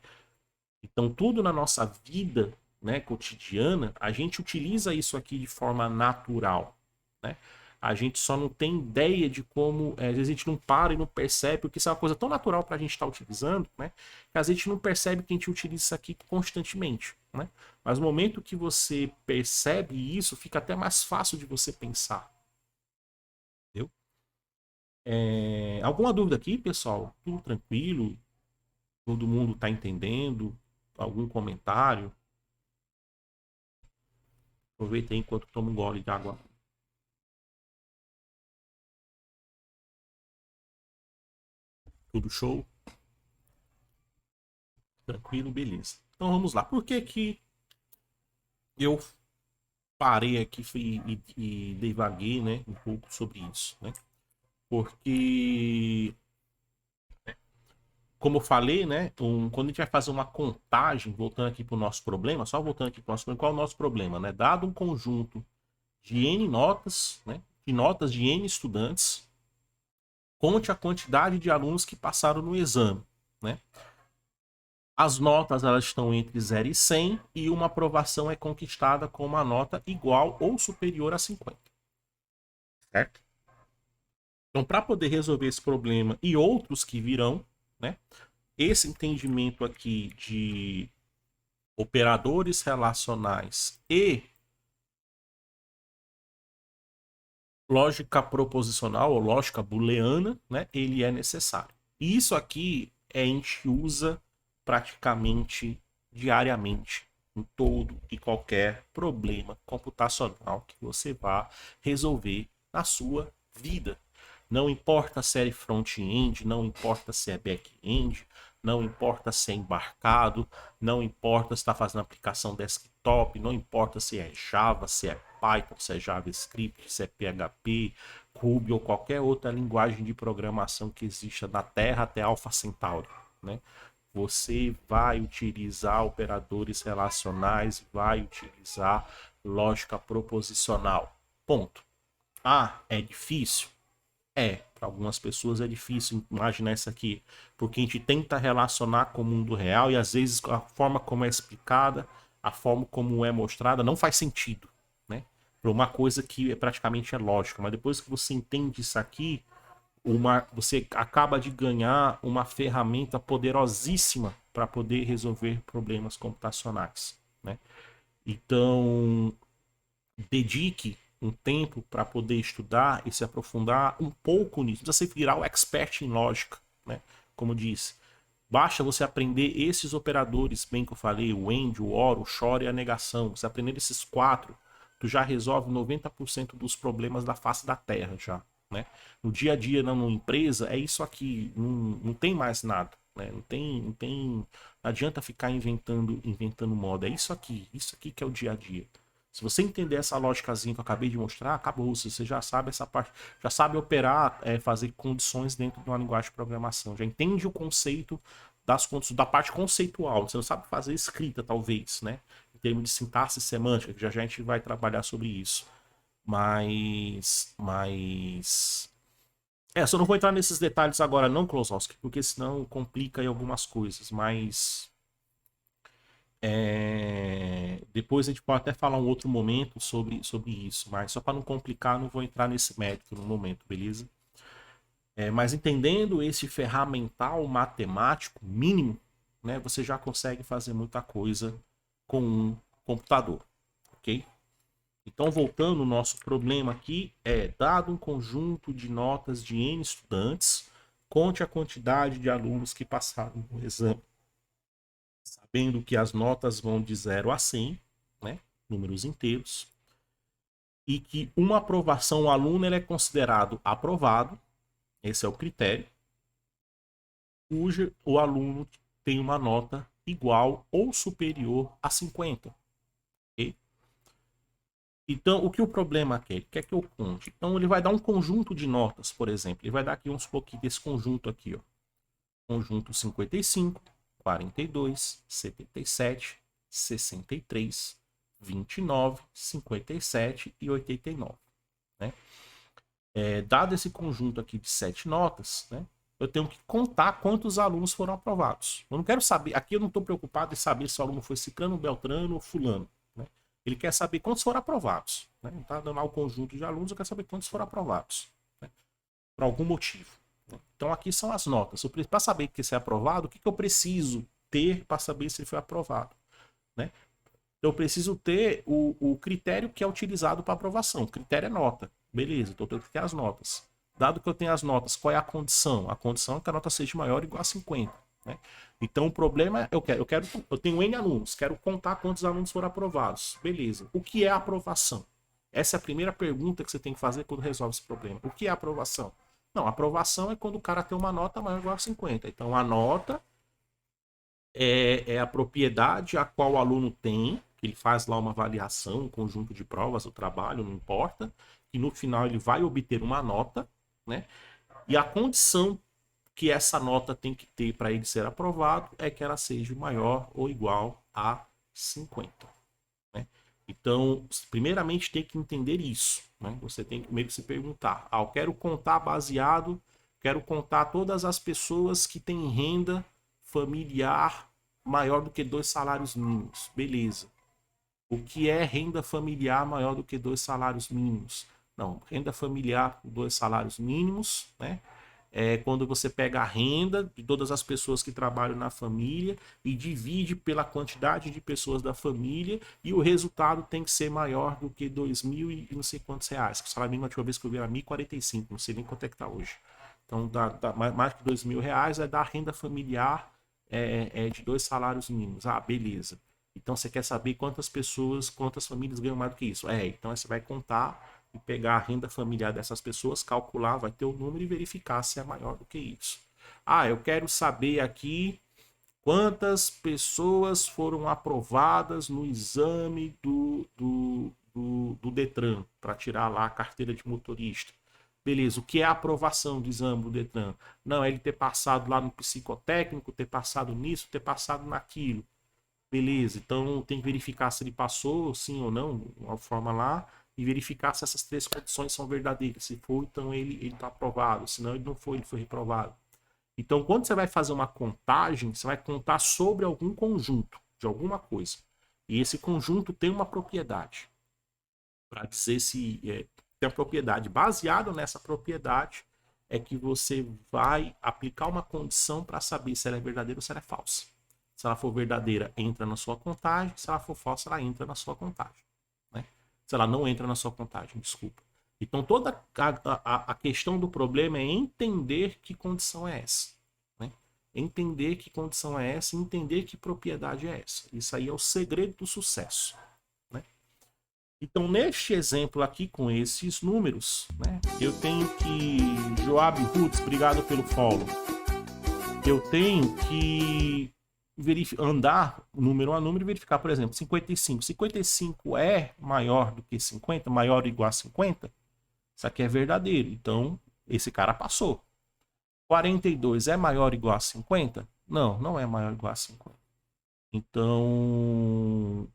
Então, tudo na nossa vida, né, cotidiana, a gente utiliza isso aqui de forma natural, né? A gente só não tem ideia de como, às vezes a gente não para e não percebe, porque isso é uma coisa tão natural para a gente estar utilizando, né? Que às vezes a gente não percebe que a gente utiliza isso aqui constantemente, né? Mas no momento que você percebe isso, fica até mais fácil de você pensar, entendeu? Alguma dúvida aqui, pessoal? Tudo tranquilo? Todo mundo está entendendo? Algum comentário? Aproveita aí enquanto toma um gole de água. Tudo show? Tranquilo, beleza. Então vamos lá. Por que que eu parei aqui e divaguei, né, um pouco sobre isso, né? Porque, como eu falei, né, quando a gente vai fazer uma contagem, voltando aqui para o nosso problema, só voltando aqui para o nosso problema, qual é o nosso problema, né? Dado um conjunto de N notas, né, de notas de N estudantes, conte a quantidade de alunos que passaram no exame, né? As notas elas estão entre 0 e 100 e uma aprovação é conquistada com uma nota igual ou superior a 50. Certo? Então, para poder resolver esse problema e outros que virão, né? Esse entendimento aqui de operadores relacionais e lógica proposicional ou lógica booleana, né? Ele é necessário. E isso aqui a gente usa praticamente diariamente em todo e qualquer problema computacional que você vá resolver na sua vida. Não importa se é front-end, não importa se é back-end, não importa se é embarcado, não importa se está fazendo aplicação desktop, não importa se é Java, se é Python, se é JavaScript, se é PHP, Ruby ou qualquer outra linguagem de programação que exista na Terra até Alpha Centauri, né? Você vai utilizar operadores relacionais, vai utilizar lógica proposicional. Ponto. Ah, é difícil? É, para algumas pessoas é difícil imaginar isso aqui, porque a gente tenta relacionar com o mundo real e às vezes a forma como é explicada, a forma como é mostrada não faz sentido, né? Para uma coisa que praticamente é lógica, mas depois que você entende isso aqui, você acaba de ganhar uma ferramenta poderosíssima para poder resolver problemas computacionais, né? Então, dedique um tempo para poder estudar e se aprofundar um pouco nisso. Não precisa você virar o expert em lógica, né? Como eu disse, basta você aprender esses operadores, bem que eu falei, o AND, o OR, o SHOR e a negação. Você aprender esses 4, tu já resolve 90% dos problemas da face da Terra já, né? No dia a dia, numa empresa, é isso aqui, não tem mais nada, né? Não adianta ficar inventando moda, é isso aqui que é o dia a dia. Se você entender essa lógicazinha que eu acabei de mostrar, acabou. Você já sabe essa parte, já sabe operar, fazer condições dentro de uma linguagem de programação. Já entende o conceito da parte conceitual. Você não sabe fazer escrita, talvez, né? Em termos de sintaxe semântica, que já a gente vai trabalhar sobre isso. Mas... só não vou entrar nesses detalhes agora não, Klosowski, porque senão complica aí algumas coisas, mas... depois a gente pode até falar um outro momento sobre isso, mas só para não complicar, não vou entrar nesse mérito no momento, beleza? Mas entendendo esse ferramental matemático mínimo, né, você já consegue fazer muita coisa com um computador, ok? Então, voltando, o nosso problema aqui dado um conjunto de notas de N estudantes, conte a quantidade de alunos que passaram no exame. Sabendo que as notas vão de 0 a 100, né, números inteiros, e que uma aprovação ao aluno ele é considerado aprovado, esse é o critério, cujo o aluno tem uma nota igual ou superior a 50. Okay? Então, o que o problema quer? Ele quer que eu conte. Então, ele vai dar um conjunto de notas, por exemplo. Ele vai dar aqui uns pouquinhos desse conjunto aqui, ó. Conjunto 55, 42, 77, 63, 29, 57 e 89. Né? Dado esse conjunto aqui de 7 notas, né, eu tenho que contar quantos alunos foram aprovados. Eu não quero saber, aqui eu não estou preocupado em saber se o aluno foi Ciclano, Beltrano ou Fulano. Né? Ele quer saber quantos foram aprovados. Né? Não está dando lá o conjunto de alunos, eu quero saber quantos foram aprovados. Né? Por algum motivo. Então aqui são as notas. Para saber que isso é aprovado, o que eu preciso ter para saber se ele foi aprovado? Né? Eu preciso ter o critério que é utilizado para aprovação. O critério é nota. Beleza, então eu tenho que ter as notas. Dado que eu tenho as notas, qual é a condição? A condição é que a nota seja maior ou igual a 50. Né? Então o problema é, eu tenho N alunos, quero contar quantos alunos foram aprovados. Beleza. O que é a aprovação? Essa é a primeira pergunta que você tem que fazer quando resolve esse problema. O que é a aprovação? Não, aprovação é quando o cara tem uma nota maior ou igual a 50. Então, a nota é a propriedade a qual o aluno tem, que ele faz lá uma avaliação, um conjunto de provas, o trabalho, não importa, e no final ele vai obter uma nota, né? E a condição que essa nota tem que ter para ele ser aprovado é que ela seja maior ou igual a 50. Né? Então, primeiramente tem que entender isso. Né? Você tem que meio que se perguntar: eu quero contar quero contar todas as pessoas que têm renda familiar maior do que 2 salários mínimos. Beleza. O que é renda familiar maior do que 2 salários mínimos? Não, renda familiar com 2 salários mínimos, né? É quando você pega a renda de todas as pessoas que trabalham na família e divide pela quantidade de pessoas da família e o resultado tem que ser maior do que 2.000 e não sei quantos reais. O salário mínimo, a última vez que eu vi era 1.045, não sei nem quanto é que está hoje. Então, dá mais que 2.000 reais é da renda familiar de 2 salários mínimos. Ah, beleza. Então, você quer saber quantas famílias ganham mais do que isso? Então você vai contar e pegar a renda familiar dessas pessoas, calcular, vai ter o número e verificar se é maior do que isso. Ah, eu quero saber aqui quantas pessoas foram aprovadas no exame do Detran para tirar lá a carteira de motorista. Beleza, o que é a aprovação do exame do Detran? Não, é ele ter passado lá no psicotécnico, ter passado nisso, ter passado naquilo. Beleza, então tem que verificar se ele passou, sim ou não, uma forma lá, e verificar se essas 3 condições são verdadeiras. Se for, então ele está aprovado, se não, ele não foi, ele foi reprovado. Então, quando você vai fazer uma contagem, você vai contar sobre algum conjunto, de alguma coisa. E esse conjunto tem uma propriedade. Para dizer se tem a propriedade. Baseado nessa propriedade, é que você vai aplicar uma condição para saber se ela é verdadeira ou se ela é falsa. Se ela for verdadeira, entra na sua contagem. Se ela for falsa, ela entra na sua contagem. Né? Se ela não entra na sua contagem, desculpa. Então, toda a questão do problema é entender que condição é essa. Né? Entender que condição é essa e entender que propriedade é essa. Isso aí é o segredo do sucesso. Né? Então, neste exemplo aqui, com esses números, né, eu tenho que... Joab Roots, obrigado pelo follow. Eu tenho que andar número a número e verificar, por exemplo, 55. 55 é maior do que 50? Maior ou igual a 50? Isso aqui é verdadeiro. Então, esse cara passou. 42 é maior ou igual a 50? Não, não é maior ou igual a 50. Então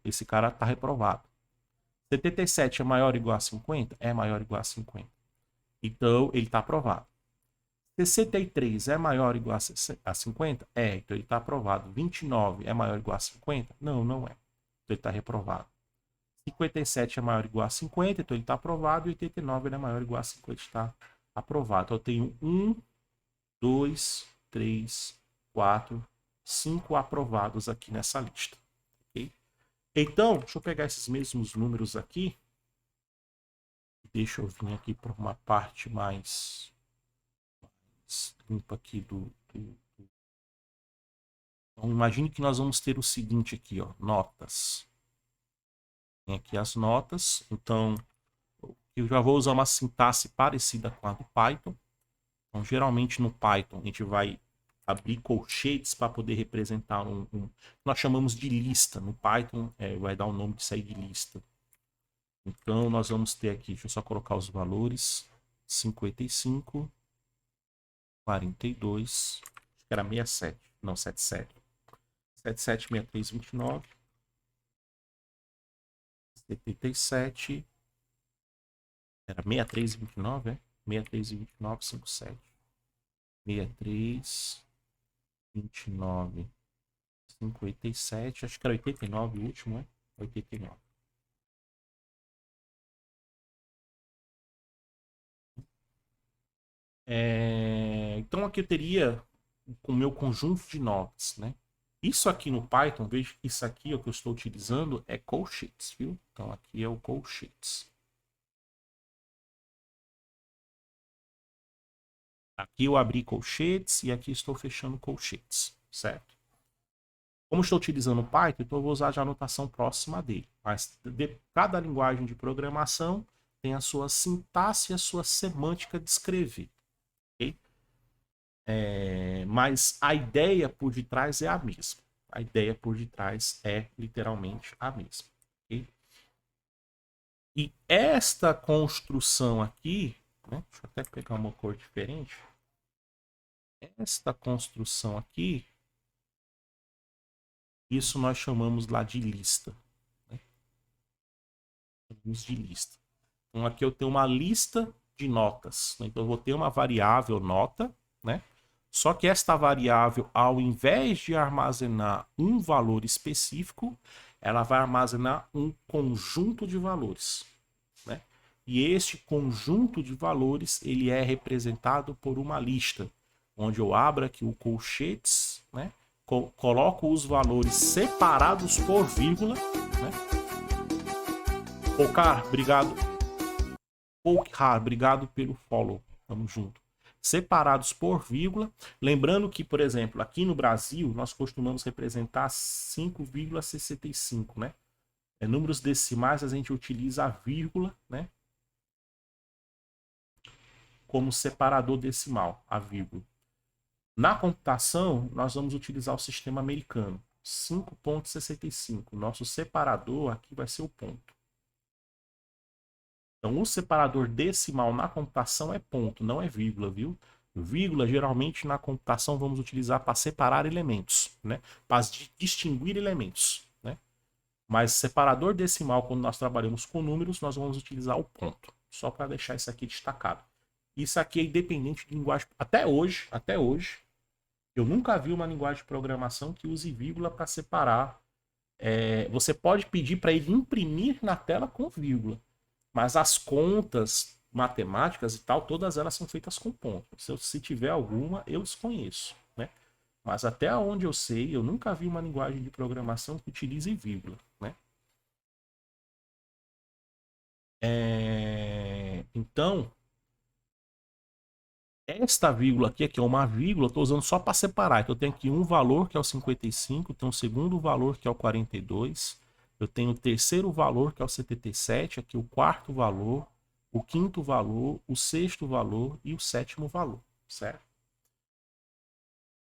esse cara está reprovado. 77 é maior ou igual a 50? É maior ou igual a 50. Então, ele está aprovado. 63 é maior ou igual a 50? É, então ele está aprovado. 29 é maior ou igual a 50? Não, não é. Então ele está reprovado. 57 é maior ou igual a 50, então ele está aprovado. E 89 ele é maior ou igual a 50, está aprovado. Então eu tenho 1, 2, 3, 4, 5 aprovados aqui nessa lista. Okay? Então, deixa eu pegar esses mesmos números aqui. Deixa eu vir aqui para uma parte mais limpa aqui Então, imagine que nós vamos ter o seguinte aqui, ó, notas. Tem aqui as notas. Então, eu já vou usar uma sintaxe parecida com a do Python. Então, geralmente no Python, a gente vai abrir colchetes para poder representar nós chamamos de lista. No Python, vai dar o nome disso aí de lista. Então, nós vamos ter aqui, deixa eu só colocar os valores. 55, 42, acho que era 67, não, 77. 77, 63, 29. 77, era 63 e 29, é? 63 e 29, 57. 63, 29, 57, acho que era 89 o último, é? 89. Então aqui eu teria o meu conjunto de notas, né? Isso aqui no Python, veja que isso aqui, o que eu estou utilizando é colchetes, viu? Então aqui é o colchetes. Aqui eu abri colchetes e aqui estou fechando colchetes, certo? Como estou utilizando o Python, então eu vou usar já a anotação próxima dele. Mas cada linguagem de programação tem a sua sintaxe e a sua semântica de escrever. Okay? Mas a ideia por detrás é a mesma. A ideia por detrás é literalmente a mesma. Okay? E esta construção aqui, né? Deixa eu até pegar uma cor diferente. Esta construção aqui, isso nós chamamos lá de lista. Né? Chamamos de lista. Então aqui eu tenho uma lista de notas. Né? Então eu vou ter uma variável nota, né? Só que esta variável, ao invés de armazenar um valor específico, ela vai armazenar um conjunto de valores, né? E este conjunto de valores, ele é representado por uma lista, onde eu abro aqui o colchetes, né? Coloco os valores separados por vírgula, né? Pocar, obrigado. Pocar, obrigado pelo follow. Tamo junto. Separados por vírgula. Lembrando que, por exemplo, aqui no Brasil, nós costumamos representar 5,65, né? Números decimais, a gente utiliza a vírgula, né? Como separador decimal, a vírgula. Na computação, nós vamos utilizar o sistema americano. 5,65. Nosso separador aqui vai ser o ponto. Então, o separador decimal na computação é ponto, não é vírgula, viu? Vírgula, geralmente, na computação, vamos utilizar para separar elementos, né? Para distinguir elementos, né? Mas separador decimal, quando nós trabalhamos com números, nós vamos utilizar o ponto. Só para deixar isso aqui destacado. Isso aqui é independente de linguagem. Até hoje, eu nunca vi uma linguagem de programação que use vírgula para separar. Você pode pedir para ele imprimir na tela com vírgula. Mas as contas matemáticas e tal, todas elas são feitas com ponto. Se tiver alguma, eu desconheço, né? Mas até onde eu sei, eu nunca vi uma linguagem de programação que utilize vírgula, né? Então, esta vírgula aqui é uma vírgula, eu estou usando só para separar. Então, eu tenho aqui um valor que é o 55, tenho um segundo valor que é o 42, eu tenho o terceiro valor que é o 77, aqui o quarto valor, o quinto valor, o sexto valor e o sétimo valor, certo?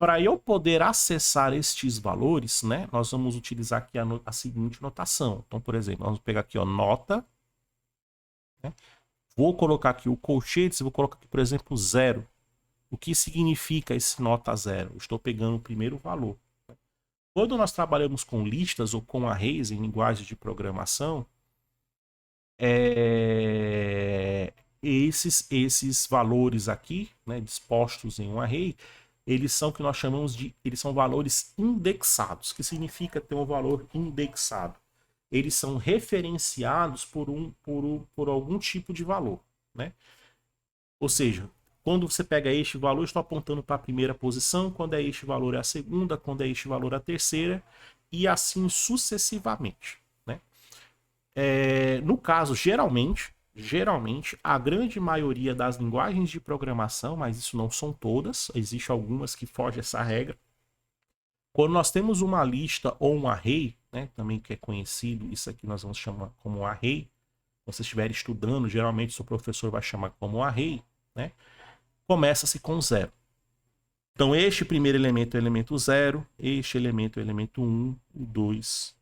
Para eu poder acessar estes valores, né, nós vamos utilizar aqui a seguinte notação. Então, por exemplo, vamos pegar aqui, ó, nota, né? Vou colocar aqui o colchetes, vou colocar aqui, por exemplo, 0. O que significa esse nota 0? Estou pegando o primeiro valor. Quando nós trabalhamos com listas ou com arrays em linguagem de programação, esses valores aqui, né, dispostos em um array, eles são o que nós chamamos de, eles são valores indexados. O que significa ter um valor indexado? Eles são referenciados por algum tipo de valor, né? Ou seja, quando você pega este valor, estou apontando para a primeira posição, quando é este valor é a segunda, quando é este valor é a terceira, e assim sucessivamente, né? No caso, geralmente, a grande maioria das linguagens de programação, mas isso não são todas, existem algumas que fogem essa regra. Quando nós temos uma lista ou um array, né, também que é conhecido, isso aqui nós vamos chamar como array. Quando você estiver estudando, geralmente o seu professor vai chamar como array, né? Começa-se com 0. Então, este primeiro elemento é o elemento 0, este elemento é o elemento 1, o 2,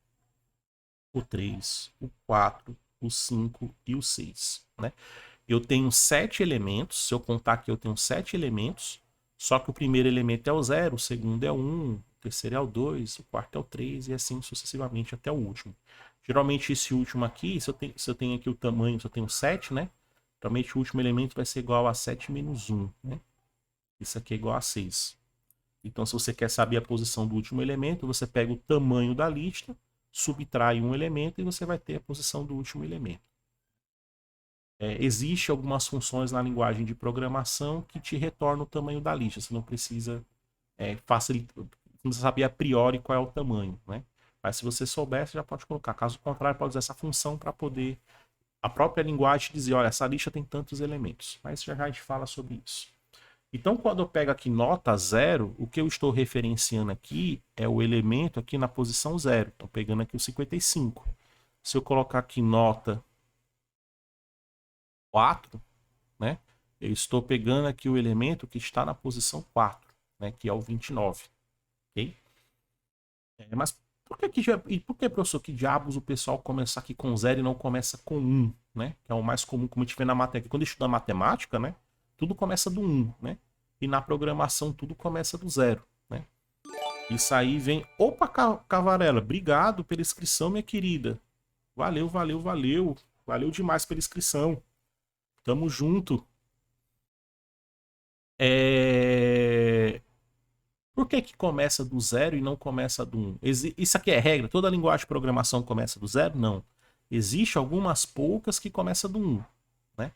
o 3, o 4, o 5 e o 6, né? Eu tenho 7 elementos, se eu contar aqui eu tenho 7 elementos, só que o primeiro elemento é o 0, o segundo é o 1, o terceiro é o 2, o quarto é o 3 e assim sucessivamente até o último. Geralmente esse último aqui, se eu tenho aqui o tamanho, se eu tenho 7, né? Geralmente o último elemento vai ser igual a 7 menos 1, né? Isso aqui é igual a 6. Então, se você quer saber a posição do último elemento, você pega o tamanho da lista, subtrai um elemento e você vai ter a posição do último elemento. Existem algumas funções na linguagem de programação que te retornam o tamanho da lista. Você não precisa saber a priori qual é o tamanho, né? Mas se você souber, você já pode colocar. Caso contrário, pode usar essa função para poder a própria linguagem dizer, olha, essa lista tem tantos elementos. Mas já a gente fala sobre isso. Então, quando eu pego aqui nota 0, o que eu estou referenciando aqui é o elemento aqui na posição 0. Estou pegando aqui o 55. Se eu colocar aqui nota 4, né? Eu estou pegando aqui o elemento que está na posição 4, né? Que é o 29, ok? Mas por que, professor, que diabos o pessoal começa aqui com 0 e não começa com 1, né? Que é o mais comum, como a gente vê na matemática. Quando estuda matemática, né? Tudo começa do 1, né? E na programação tudo começa do 0, né? Isso aí vem... Opa, Cavarela, obrigado pela inscrição, minha querida. Valeu, valeu, valeu. Valeu demais pela inscrição. Tamo junto. Por que que começa do 0 e não começa do 1? Isso aqui é regra? Toda linguagem de programação começa do 0? Não. Existe algumas poucas que começam do 1, né?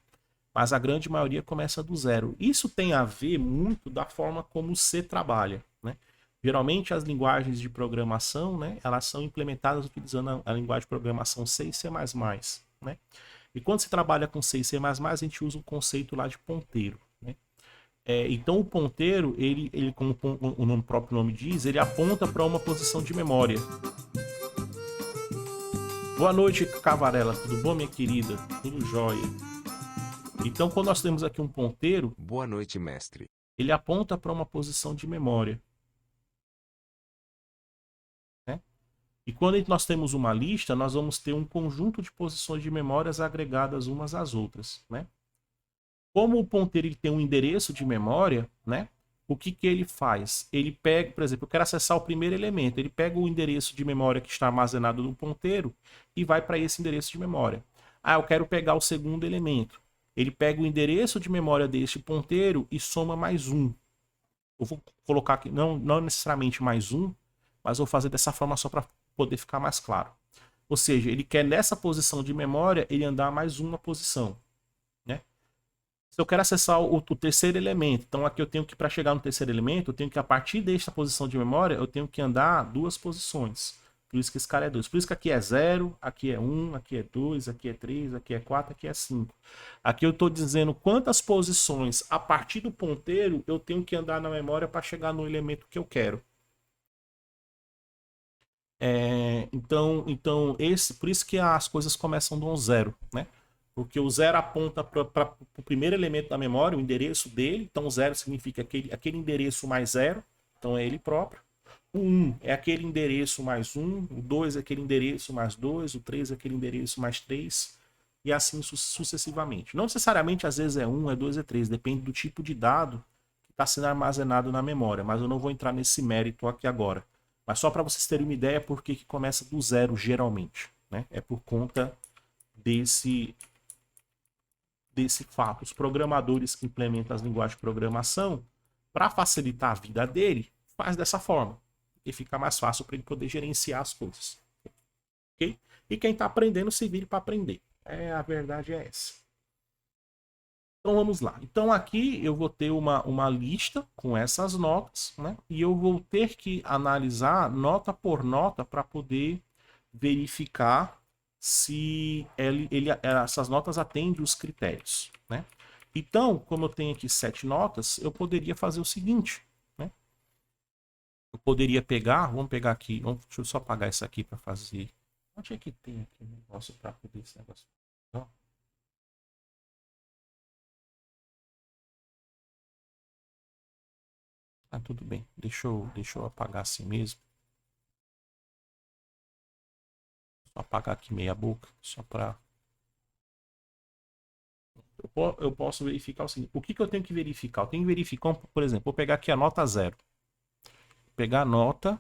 Mas a grande maioria começa do 0. Isso tem a ver muito da forma como você trabalha, né? Geralmente as linguagens de programação, né, elas são implementadas utilizando a linguagem de programação C e C++, né? E quando se trabalha com C e C++, a gente usa um conceito lá de ponteiro, né? Então o ponteiro, ele como o próprio nome diz, ele aponta para uma posição de memória. Boa noite, Cavarela. Tudo bom, minha querida? Tudo jóia. Então, quando nós temos aqui um ponteiro... Boa noite, mestre. Ele aponta para uma posição de memória, né? E quando nós temos uma lista, nós vamos ter um conjunto de posições de memórias agregadas umas às outras, né? Como o ponteiro ele tem um endereço de memória, né? O que que ele faz? Ele pega, por exemplo, eu quero acessar o primeiro elemento, ele pega o endereço de memória que está armazenado no ponteiro e vai para esse endereço de memória. Ah, eu quero pegar o segundo elemento. Ele pega o endereço de memória deste ponteiro e soma mais um. Eu vou colocar aqui, não necessariamente mais um, mas vou fazer dessa forma só para poder ficar mais claro. Ou seja, ele quer nessa posição de memória, ele andar mais uma posição, né? Se eu quero acessar o terceiro elemento, então aqui eu tenho que, para chegar no terceiro elemento, eu tenho que, a partir desta posição de memória, eu tenho que andar duas posições. Por isso que esse cara é 2. Por isso que aqui é 0, aqui é 1, aqui é 2, aqui é 3, aqui é 4, aqui é 5. Aqui eu estou dizendo quantas posições, a partir do ponteiro, eu tenho que andar na memória para chegar no elemento que eu quero. Então por isso que as coisas começam do 0, né? Porque o 0 aponta para o primeiro elemento da memória, o endereço dele. Então, o 0 significa aquele endereço mais 0. Então, é ele próprio. O 1 é aquele endereço mais 1. O 2 é aquele endereço mais 2. O 3 é aquele endereço mais 3. E assim sucessivamente. Não necessariamente, às vezes, é 1, é 2, é 3. Depende do tipo de dado que está sendo armazenado na memória. Mas eu não vou entrar nesse mérito aqui agora. Mas só para vocês terem uma ideia por que começa do 0 geralmente, né? É por conta desse fato. Os programadores que implementam as linguagens de programação, para facilitar a vida dele, faz dessa forma. E fica mais fácil para ele poder gerenciar as coisas. Ok? E quem está aprendendo, se vire para aprender. A verdade é essa. Então vamos lá. Então aqui eu vou ter uma lista com essas notas, né? E eu vou ter que analisar nota por nota para poder verificar se essas notas atendem os critérios, né? Então, como eu tenho aqui 7 notas, eu poderia fazer o seguinte, né? Eu poderia pegar, vamos pegar aqui, deixa eu só apagar isso aqui para fazer. Onde é que tem aqui um negócio para poder esse negócio? Ó. Ah, tudo bem. Deixa eu apagar assim mesmo. Só apagar aqui meia boca, só para... Eu posso verificar o seguinte. O que eu tenho que verificar? Eu tenho que verificar, por exemplo, vou pegar aqui a nota 0. Vou pegar a nota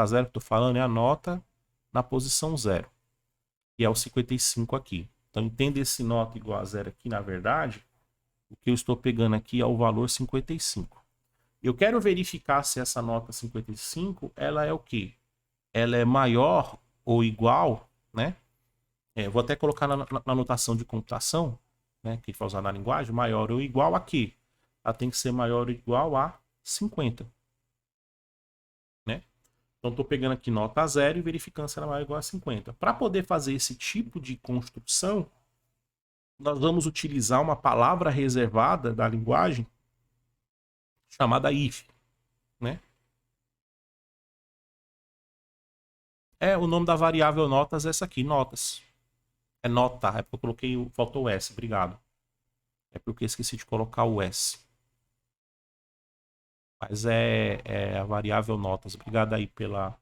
0 que eu tô falando é a nota na posição 0. E é o 55 aqui. Então entenda esse nota igual a 0 aqui, na verdade, o que eu estou pegando aqui é o valor 55. Eu quero verificar se essa nota 55, ela é o quê? Ela é maior ou igual, né? Vou até colocar na notação de computação, né? Que for usar na linguagem, maior ou igual a quê? Ela tem que ser maior ou igual a 50. Né? Então, estou pegando aqui nota 0 e verificando se ela é maior ou igual a 50. Para poder fazer esse tipo de construção, nós vamos utilizar uma palavra reservada da linguagem chamada if, né? O nome da variável notas é essa aqui, notas. É nota, é porque eu coloquei, faltou o S, obrigado. É porque eu esqueci de colocar o S. Mas é a variável notas. Obrigado aí pela...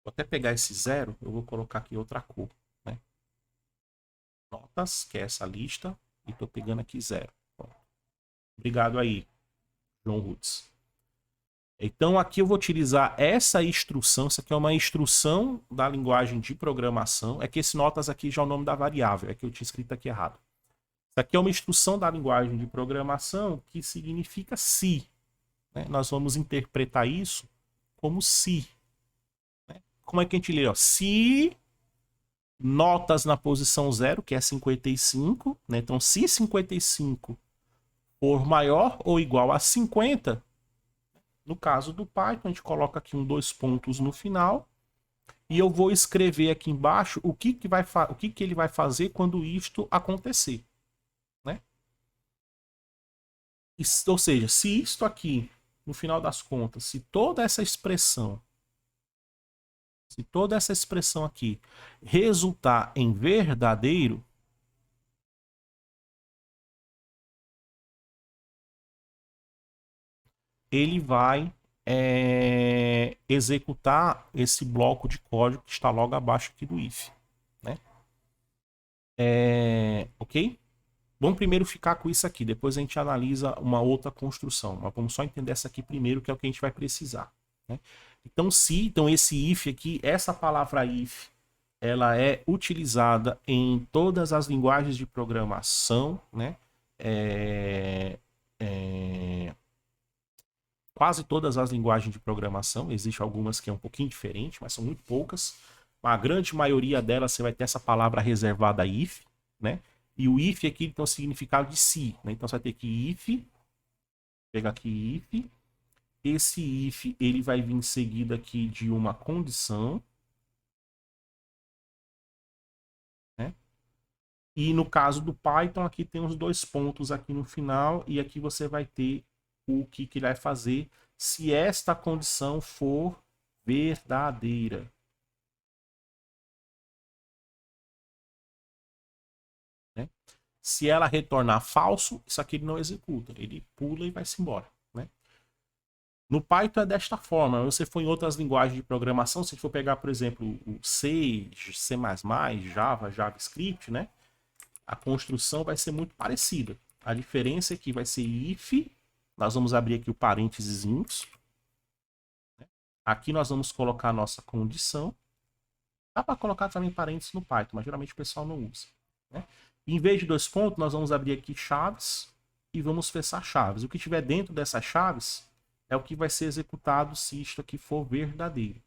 Vou até pegar esse zero, eu vou colocar aqui outra cor, né? Notas, que é essa lista, e tô pegando aqui zero. Pronto. Obrigado aí, João Rutz. Então aqui eu vou utilizar essa instrução, essa aqui é uma instrução da linguagem de programação. É que esse notas aqui já é o nome da variável, é que eu tinha escrito aqui errado. Isso aqui é uma instrução da linguagem de programação que significa se. Né? Nós vamos interpretar isso como se. Né? Como é que a gente lê? Ó? Se notas na posição 0, que é 55, né? Então se 55 for maior ou igual a 50, no caso do Python, a gente coloca aqui dois pontos no final e eu vou escrever aqui embaixo o que ele vai fazer quando isto acontecer. Né? Ou seja, se isto aqui, no final das contas, se toda essa expressão aqui resultar em verdadeiro, ele vai executar esse bloco de código que está logo abaixo aqui do if. Né? Ok? Vamos primeiro ficar com isso aqui, depois a gente analisa uma outra construção. Mas vamos só entender essa aqui primeiro, que é o que a gente vai precisar. Né? Então esse if aqui, essa palavra if, ela é utilizada em todas as linguagens de programação, né? Quase todas as linguagens de programação, existem algumas que é um pouquinho diferente, mas são muito poucas. A grande maioria delas você vai ter essa palavra reservada if, né? E o if aqui tem o significado de se, né? Então você vai ter que if, pegar aqui if, esse if ele vai vir seguido aqui de uma condição, né? E no caso do Python aqui tem os dois pontos aqui no final e aqui você vai ter o que ele vai fazer se esta condição for verdadeira. Né? Se ela retornar falso, isso aqui ele não executa. Ele pula e vai-se embora. Né? No Python é desta forma. Se você for em outras linguagens de programação, se for pegar, por exemplo, o C, C++, Java, JavaScript, né? A construção vai ser muito parecida. A diferença é que vai ser if, nós vamos abrir aqui o parênteses. Né? Aqui nós vamos colocar a nossa condição. Dá para colocar também parênteses no Python, mas geralmente o pessoal não usa. Né? Em vez de dois pontos, nós vamos abrir aqui chaves e vamos fechar chaves. O que tiver dentro dessas chaves é o que vai ser executado se isto aqui for verdadeiro.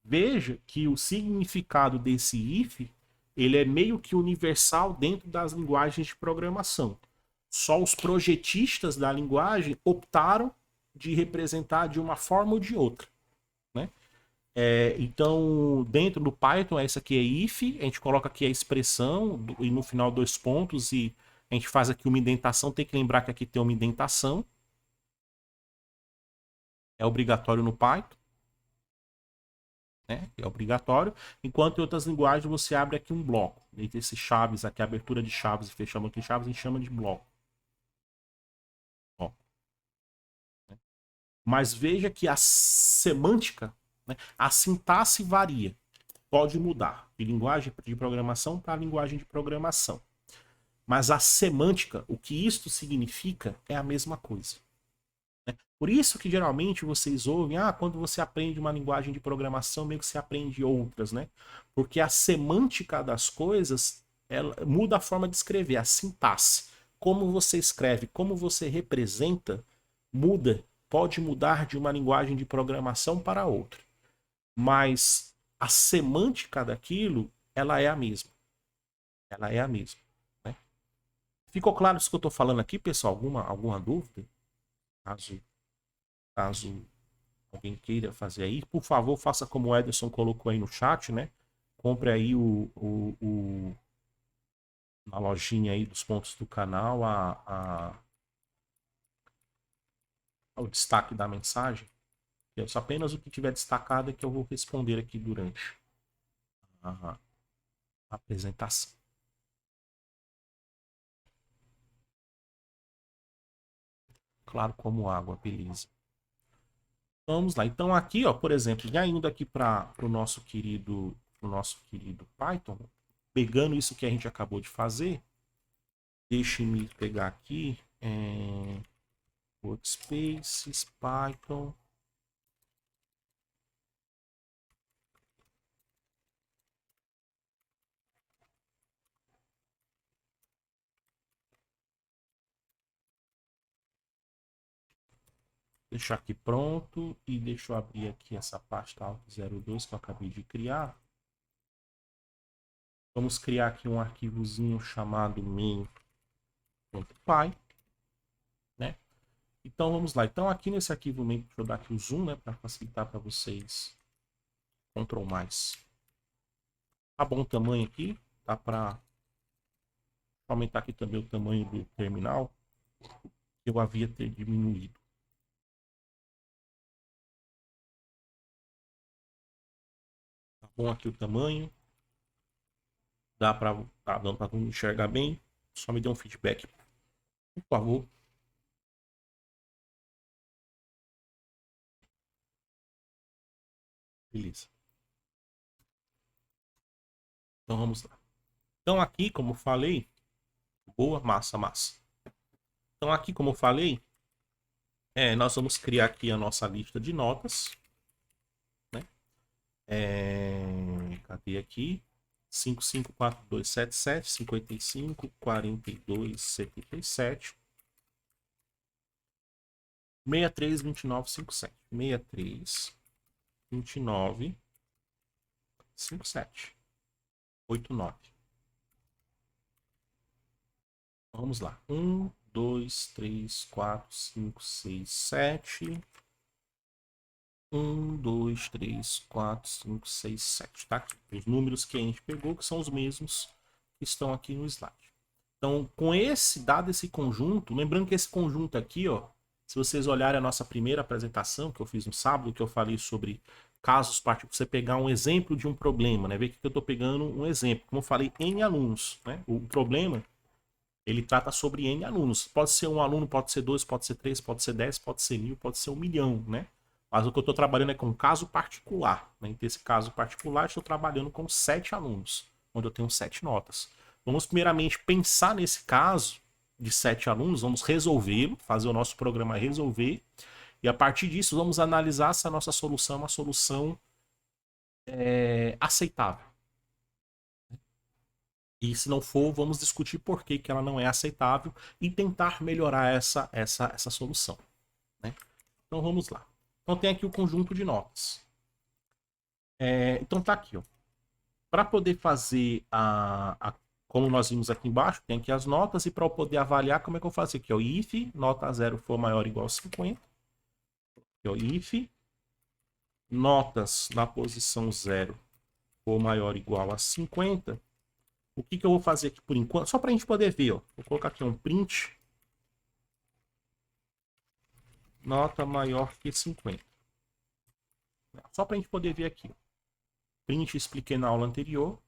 Veja que o significado desse if ele é meio que universal dentro das linguagens de programação. Só os projetistas da linguagem optaram de representar de uma forma ou de outra. Né? Então, dentro do Python, essa aqui é if, a gente coloca aqui a expressão e no final dois pontos e a gente faz aqui uma indentação. Tem que lembrar que aqui tem uma indentação. É obrigatório no Python. Né? É obrigatório. Enquanto em outras linguagens você abre aqui um bloco. Entre esses chaves aqui, abertura de chaves e fechamento de chaves, a gente chama de bloco. Ó. Mas veja que a semântica, né, a sintaxe varia. Pode mudar de linguagem de programação para linguagem de programação. Mas a semântica, o que isto significa, é a mesma coisa. Né? Por isso que geralmente vocês ouvem, quando você aprende uma linguagem de programação, meio que você aprende outras, né? Porque a semântica das coisas ela muda a forma de escrever, a sintaxe. Como você escreve, como você representa, muda, pode mudar de uma linguagem de programação para outra. Mas a semântica daquilo, ela é a mesma. Ela é a mesma. Né? Ficou claro isso que eu estou falando aqui, pessoal? Alguma dúvida? Caso alguém queira fazer aí, por favor, faça como o Ederson colocou aí no chat, né? Compre aí na lojinha aí dos pontos do canal o destaque da mensagem. É só apenas o que tiver destacado é que eu vou responder aqui durante a apresentação. Claro, como água, beleza. Vamos lá. Então aqui, ó, por exemplo, já indo aqui para o nosso querido Python, pegando isso que a gente acabou de fazer, deixe-me pegar aqui Workspaces, Python. Deixar aqui pronto e deixa eu abrir aqui essa pasta 02 que eu acabei de criar. Vamos criar aqui um arquivozinho chamado main.py, né? Então vamos lá. Então aqui nesse arquivo main, deixa eu dar aqui o zoom, né, para facilitar para vocês. Ctrl mais. Tá bom o tamanho aqui, tá para aumentar aqui também o tamanho do terminal que eu havia ter diminuído. Tá bom aqui o tamanho. Tá dando para enxergar bem. Só me dê um feedback, por favor. Beleza. Então vamos lá. Então aqui, como eu falei, boa, massa. Então aqui, como eu falei, nós vamos criar aqui a nossa lista de notas, né? Cadê aqui? 554277, 55, 42, 77, 63, 29, 57. 63, 29, 57, 89. Vamos lá. 1, 2, 3, 4, 5, 6, 7. 1, 2, 3, 4, 5, 6, 7. Tá aqui. Os números que a gente pegou, que são os mesmos que estão aqui no slide. Então, dado esse conjunto, lembrando que esse conjunto aqui, ó, se vocês olharem a nossa primeira apresentação que eu fiz no sábado, que eu falei sobre casos particulares, você pegar um exemplo de um problema, né? Ver que eu estou pegando um exemplo. Como eu falei, N alunos, né? O problema, ele trata sobre N alunos. Pode ser um aluno, pode ser dois, pode ser três, pode ser 10, pode ser 1000, pode ser 1 milhão, né? Mas o que eu estou trabalhando é com um caso particular. Né? Então, esse caso particular, estou trabalhando com 7 alunos, onde eu tenho 7 notas. Vamos primeiramente pensar nesse caso de 7 alunos, vamos resolvê-lo, fazer o nosso programa resolver, e a partir disso vamos analisar se a nossa solução é uma solução aceitável. E se não for, vamos discutir por que ela não é aceitável e tentar melhorar essa solução. Né? Então vamos lá. Então tem aqui o conjunto de notas. Então tá aqui, ó. Para poder fazer como nós vimos aqui embaixo, tem aqui as notas, e para eu poder avaliar, como é que eu faço aqui? Ó, if nota 0 for maior ou igual a 50. Aqui, ó, if notas na posição 0 for maior ou igual a 50. O que eu vou fazer aqui por enquanto? Só para a gente poder ver, ó. Vou colocar aqui um print. Nota maior que 50. Só para a gente poder ver aqui. Print expliquei na aula anterior.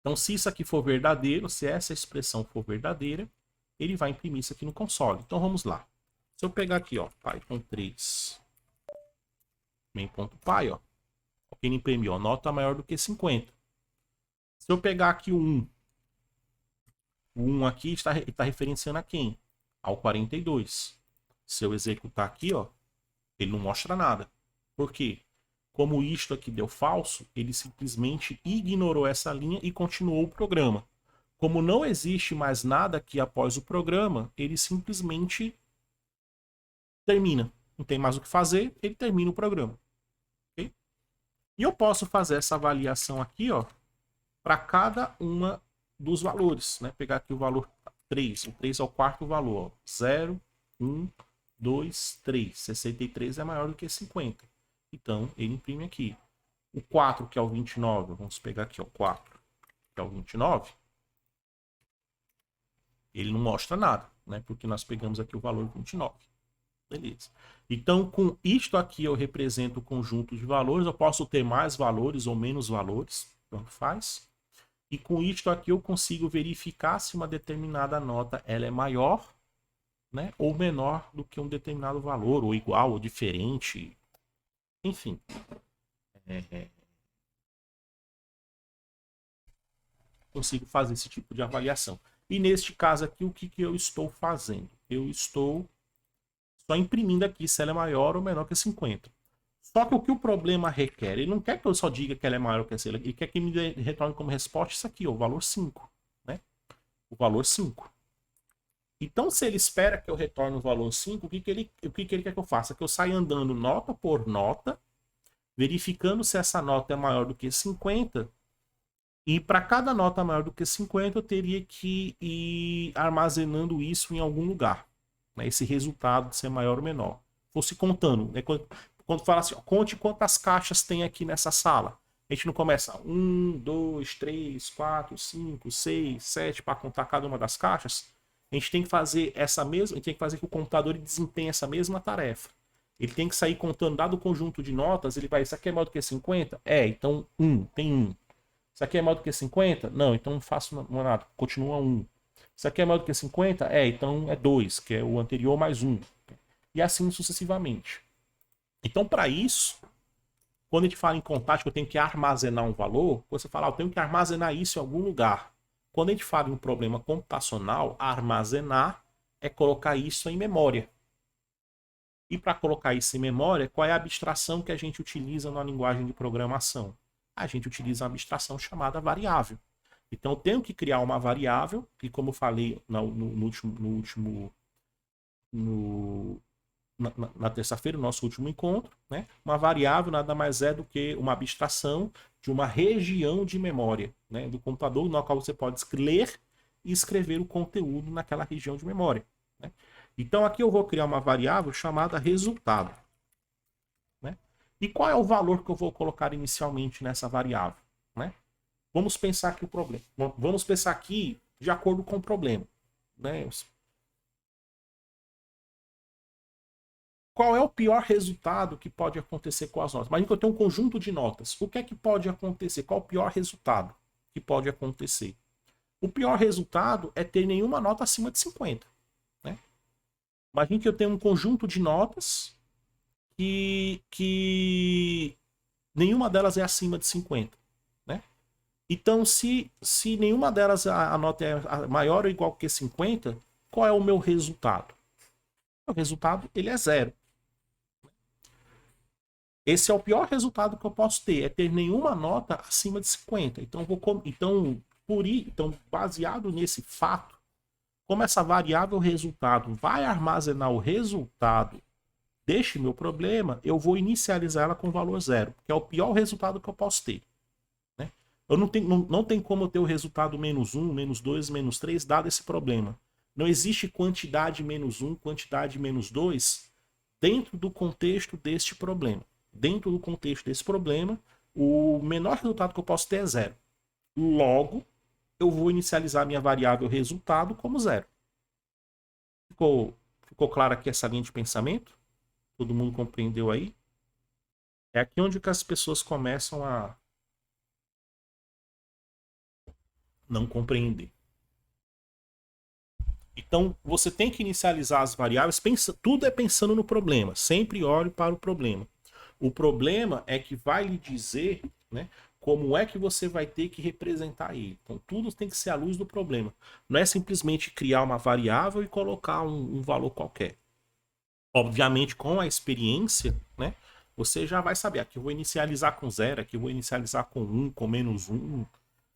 Então, se isso aqui for verdadeiro, se essa expressão for verdadeira, ele vai imprimir isso aqui no console. Então, vamos lá. Se eu pegar aqui, ó, Python 3, main.py, ó, ele imprimiu, ó, nota maior do que 50. Se eu pegar aqui o 1, o 1 aqui está referenciando a quem? Ao 42. Se eu executar aqui, ó, ele não mostra nada. Por quê? Como isto aqui deu falso, ele simplesmente ignorou essa linha e continuou o programa. Como não existe mais nada aqui após o programa, ele simplesmente termina. Não tem mais o que fazer, ele termina o programa. Okay? E eu posso fazer essa avaliação aqui, ó, para cada uma dos valores. Né? Pegar aqui o valor 3. O 3 é o quarto valor. Ó. 0, 1, 2, 3. 63 é maior do que 50. Então, ele imprime aqui. O 4, que é o 29, vamos pegar aqui o 4, que é o 29. Ele não mostra nada, né? Porque nós pegamos aqui o valor 29. Beleza. Então, com isto aqui eu represento o conjunto de valores. Eu posso ter mais valores ou menos valores, tanto faz. E com isto aqui eu consigo verificar se uma determinada nota ela é maior, né, ou menor do que um determinado valor, ou igual, ou diferente. Enfim. Consigo fazer esse tipo de avaliação. E neste caso aqui, o que eu estou fazendo? Eu estou só imprimindo aqui se ela é maior ou menor que 50. Só que o que o problema requer? Ele não quer que eu só diga que ela é maior que essa, ele quer que me retorne como resposta isso aqui, ó, o valor 5. Né? O valor 5. Então, se ele espera que eu retorne o valor 5, o que ele quer que eu faça? Que eu saia andando nota por nota, verificando se essa nota é maior do que 50. E para cada nota maior do que 50, eu teria que ir armazenando isso em algum lugar. Né? Esse resultado de ser maior ou menor. Fosse contando. Né? Quando fala assim, ó, conte quantas caixas tem aqui nessa sala. A gente não começa 1, 2, 3, 4, 5, 6, 7 para contar cada uma das caixas. A gente tem que fazer essa mesma, a gente tem que fazer que o computador desempenhe essa mesma tarefa. Ele tem que sair contando, dado o conjunto de notas, ele vai, isso aqui é maior do que 50? Então 1, tem 1. Isso aqui é maior do que 50? Não, então não faço nada, continua 1. Isso aqui é maior do que 50? Então é 2, que é o anterior mais 1. E assim sucessivamente. Então, para isso, quando a gente fala em contagem, que eu tenho que armazenar um valor, você fala, eu tenho que armazenar isso em algum lugar. Quando a gente fala em um problema computacional, armazenar é colocar isso em memória. E para colocar isso em memória, qual é a abstração que a gente utiliza na linguagem de programação? A gente utiliza uma abstração chamada variável. Então, eu tenho que criar uma variável, que como eu falei na terça-feira, no nosso último encontro, né? Uma variável nada mais é do que uma abstração de uma região de memória, né? Do computador, na qual você pode ler e escrever o conteúdo naquela região de memória. Né? Então, aqui eu vou criar uma variável chamada resultado. Né? E qual é o valor que eu vou colocar inicialmente nessa variável? Né? Vamos pensar aqui o problema. Vamos pensar aqui de acordo com o problema. Né? Qual é o pior resultado que pode acontecer com as notas? Imagina que eu tenho um conjunto de notas. O que é que pode acontecer? Qual é o pior resultado que pode acontecer? O pior resultado é ter nenhuma nota acima de 50. Né? Imagina que eu tenho um conjunto de notas que nenhuma delas é acima de 50. Né? Então, se nenhuma delas a nota é maior ou igual que 50, qual é o meu resultado? O resultado ele é 0. Esse é o pior resultado que eu posso ter, é ter nenhuma nota acima de 50. Então, baseado nesse fato, como essa variável resultado vai armazenar o resultado deste meu problema, eu vou inicializar ela com valor 0, que é o pior resultado que eu posso ter. Né? Eu não tem como eu ter o resultado menos 1, menos 2, menos 3, dado esse problema. Não existe quantidade menos 1, quantidade menos 2 dentro do contexto deste problema. Dentro do contexto desse problema, o menor resultado que eu posso ter é 0. Logo, eu vou inicializar minha variável resultado como 0. Ficou claro aqui essa linha de pensamento? Todo mundo compreendeu aí? É aqui onde que as pessoas começam a não compreender. Então, você tem que inicializar as variáveis, tudo é pensando no problema. Sempre olhe para o problema. O problema é que vai lhe dizer, né, como é que você vai ter que representar ele. Então, tudo tem que ser à luz do problema. Não é simplesmente criar uma variável e colocar um valor qualquer. Obviamente, com a experiência, né, você já vai saber. Aqui eu vou inicializar com 0, aqui eu vou inicializar com 1, com menos 1.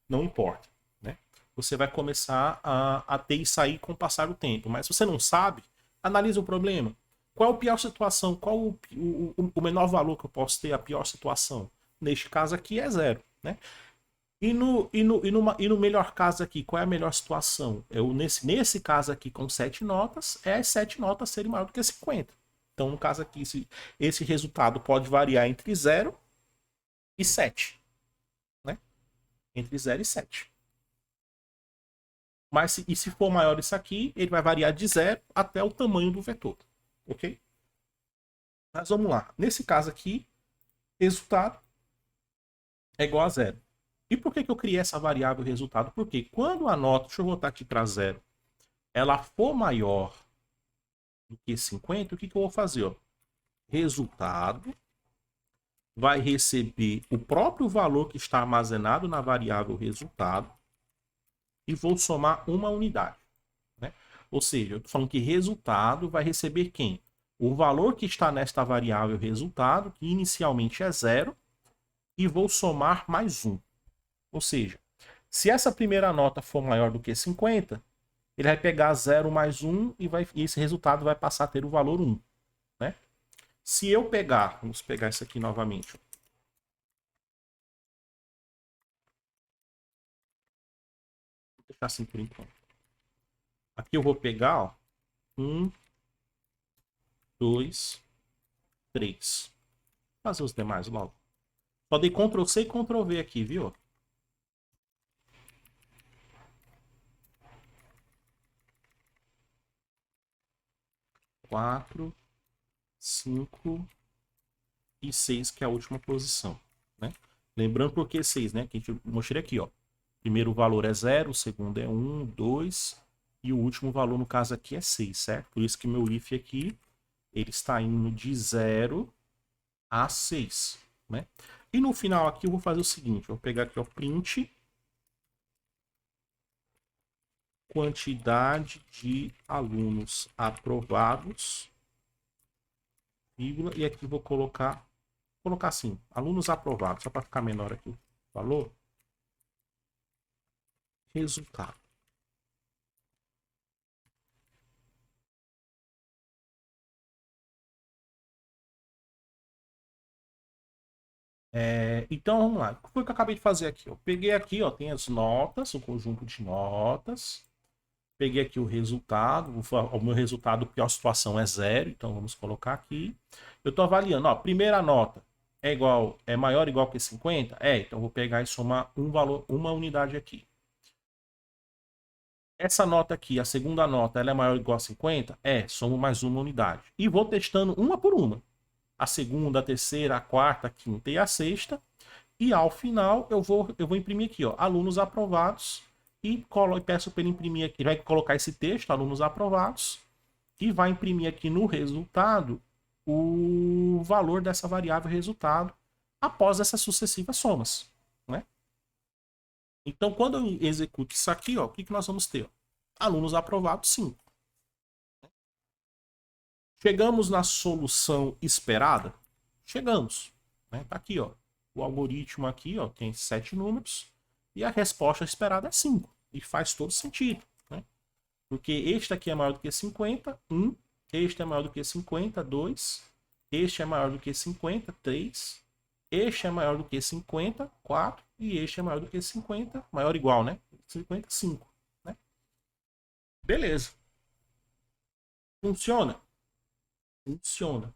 Não importa. Né? Você vai começar a ter isso aí com o passar do tempo. Mas se você não sabe, analise o problema. Qual é a pior situação? Qual o menor valor que eu posso ter? A pior situação? Neste caso aqui é 0. Né? E no melhor caso aqui, qual é a melhor situação? Nesse caso aqui, com 7 notas, é as 7 notas serem maior do que 50. Então, no caso aqui, esse resultado pode variar entre 0 e 7. Né? Entre 0 e 7. Mas se for maior isso aqui, ele vai variar de 0 até o tamanho do vetor. Ok? Mas vamos lá. Nesse caso aqui, resultado é igual a zero. E por que eu criei essa variável resultado? Porque quando a nota, deixa eu voltar aqui para zero, ela for maior do que 50, o que eu vou fazer? Ó? Resultado vai receber o próprio valor que está armazenado na variável resultado e vou somar uma unidade. Né? Ou seja, eu estou falando que resultado vai receber quem? O valor que está nesta variável resultado, que inicialmente é zero, e vou somar mais um. Ou seja, se essa primeira nota for maior do que 50, ele vai pegar 0 mais 1 e esse resultado vai passar a ter o valor 1. Né? Se eu pegar, vamos pegar isso aqui novamente. Vou deixar assim por enquanto. Aqui eu vou pegar, ó, 1, 2, 3. Vou fazer os demais logo. Só dei Ctrl C e Ctrl V aqui, viu? 4, 5 e 6, que é a última posição. Né? Lembrando por que 6, né? Que a gente mostrei aqui, ó. Primeiro valor é 0, o segundo é 1, 2 e o último valor, no caso aqui, é 6, certo? Por isso que meu if aqui, ele está indo de 0 a 6, né? E no final aqui eu vou fazer o seguinte, vou pegar aqui, ó, print quantidade de alunos aprovados, vírgula, e aqui vou colocar assim, alunos aprovados, só para ficar menor aqui o valor, resultado. Então vamos lá. O que foi que eu acabei de fazer aqui? Eu peguei aqui, ó, tem as notas, o conjunto de notas. Peguei aqui o resultado. O meu resultado, pior situação, é 0. Então vamos colocar aqui. Eu estou avaliando, ó, primeira nota é maior ou igual que 50? Então eu vou pegar e somar um valor, uma unidade aqui. Essa nota aqui, a segunda nota, ela é maior ou igual a 50? Somo mais uma unidade. E vou testando uma por uma. A segunda, a terceira, a quarta, a quinta e a sexta. E ao final eu vou imprimir aqui, ó, alunos aprovados. E peço para ele imprimir aqui. Vai colocar esse texto, alunos aprovados. E vai imprimir aqui no resultado o valor dessa variável resultado após essas sucessivas somas. Né? Então, quando eu executo isso aqui, ó, o que nós vamos ter? Alunos aprovados, 5. Chegamos na solução esperada? Chegamos. Né? Tá aqui, ó. O algoritmo aqui, ó, tem 7 números. E a resposta esperada é 5. E faz todo sentido. Né? Porque este aqui é maior do que 50, 1. Este é maior do que 50, 2. Este é maior do que 50, 3. Este é maior do que 50, 4. E este é maior do que 50, maior ou igual, né? 50, 5. Né? Beleza. Funciona? Funciona.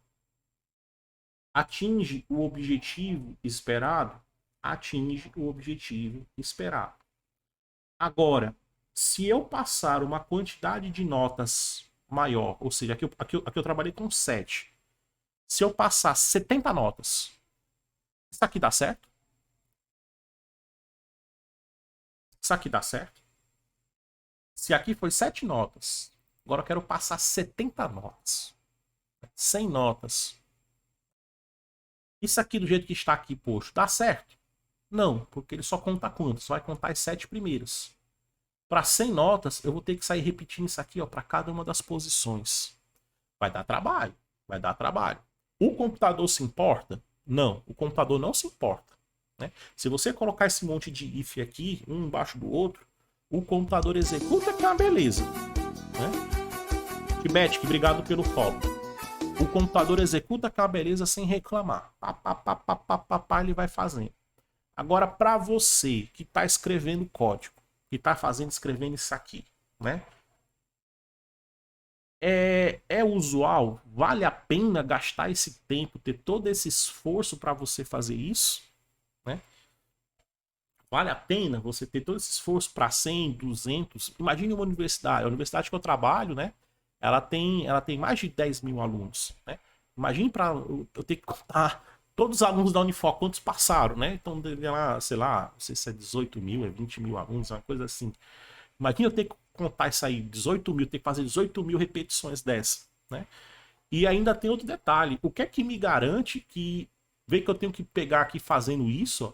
Atinge o objetivo esperado? Atinge o objetivo esperado. Agora, se eu passar uma quantidade de notas maior, ou seja, aqui eu trabalhei com 7. Se eu passar 70 notas, isso aqui dá certo? Isso aqui dá certo? Se aqui foi 7 notas, agora eu quero passar 70 notas. 100 notas. Isso aqui do jeito que está aqui posto, dá certo? Não, porque ele só conta quantas? Só vai contar as 7 primeiras. Para 100 notas, eu vou ter que sair repetindo isso aqui, ó, para cada uma das posições. Vai dar trabalho, vai dar trabalho. O computador se importa? Não, o computador não se importa. Né? Se você colocar esse monte de if aqui, um embaixo do outro, o computador executa, que é uma beleza. Né? Tibete, obrigado pelo follow. O computador executa aquela beleza sem reclamar. Ele vai fazendo. Agora, para você que está escrevendo código, que está escrevendo isso aqui, né? É usual? Vale a pena gastar esse tempo, ter todo esse esforço para você fazer isso? Né? Vale a pena você ter todo esse esforço para 100, 200? Imagine uma universidade. A universidade que eu trabalho, né? Ela tem mais de 10 mil alunos. Né? Imagine para eu ter que contar todos os alunos da Unifor, quantos passaram, né? Então, lá, sei lá, não sei se é 18 mil, é 20 mil alunos, uma coisa assim. Imagina eu ter que contar isso aí, 18 mil, ter que fazer 18 mil repetições dessa, né? E ainda tem outro detalhe. O que é que me garante que, vê que eu tenho que pegar aqui fazendo isso, ó,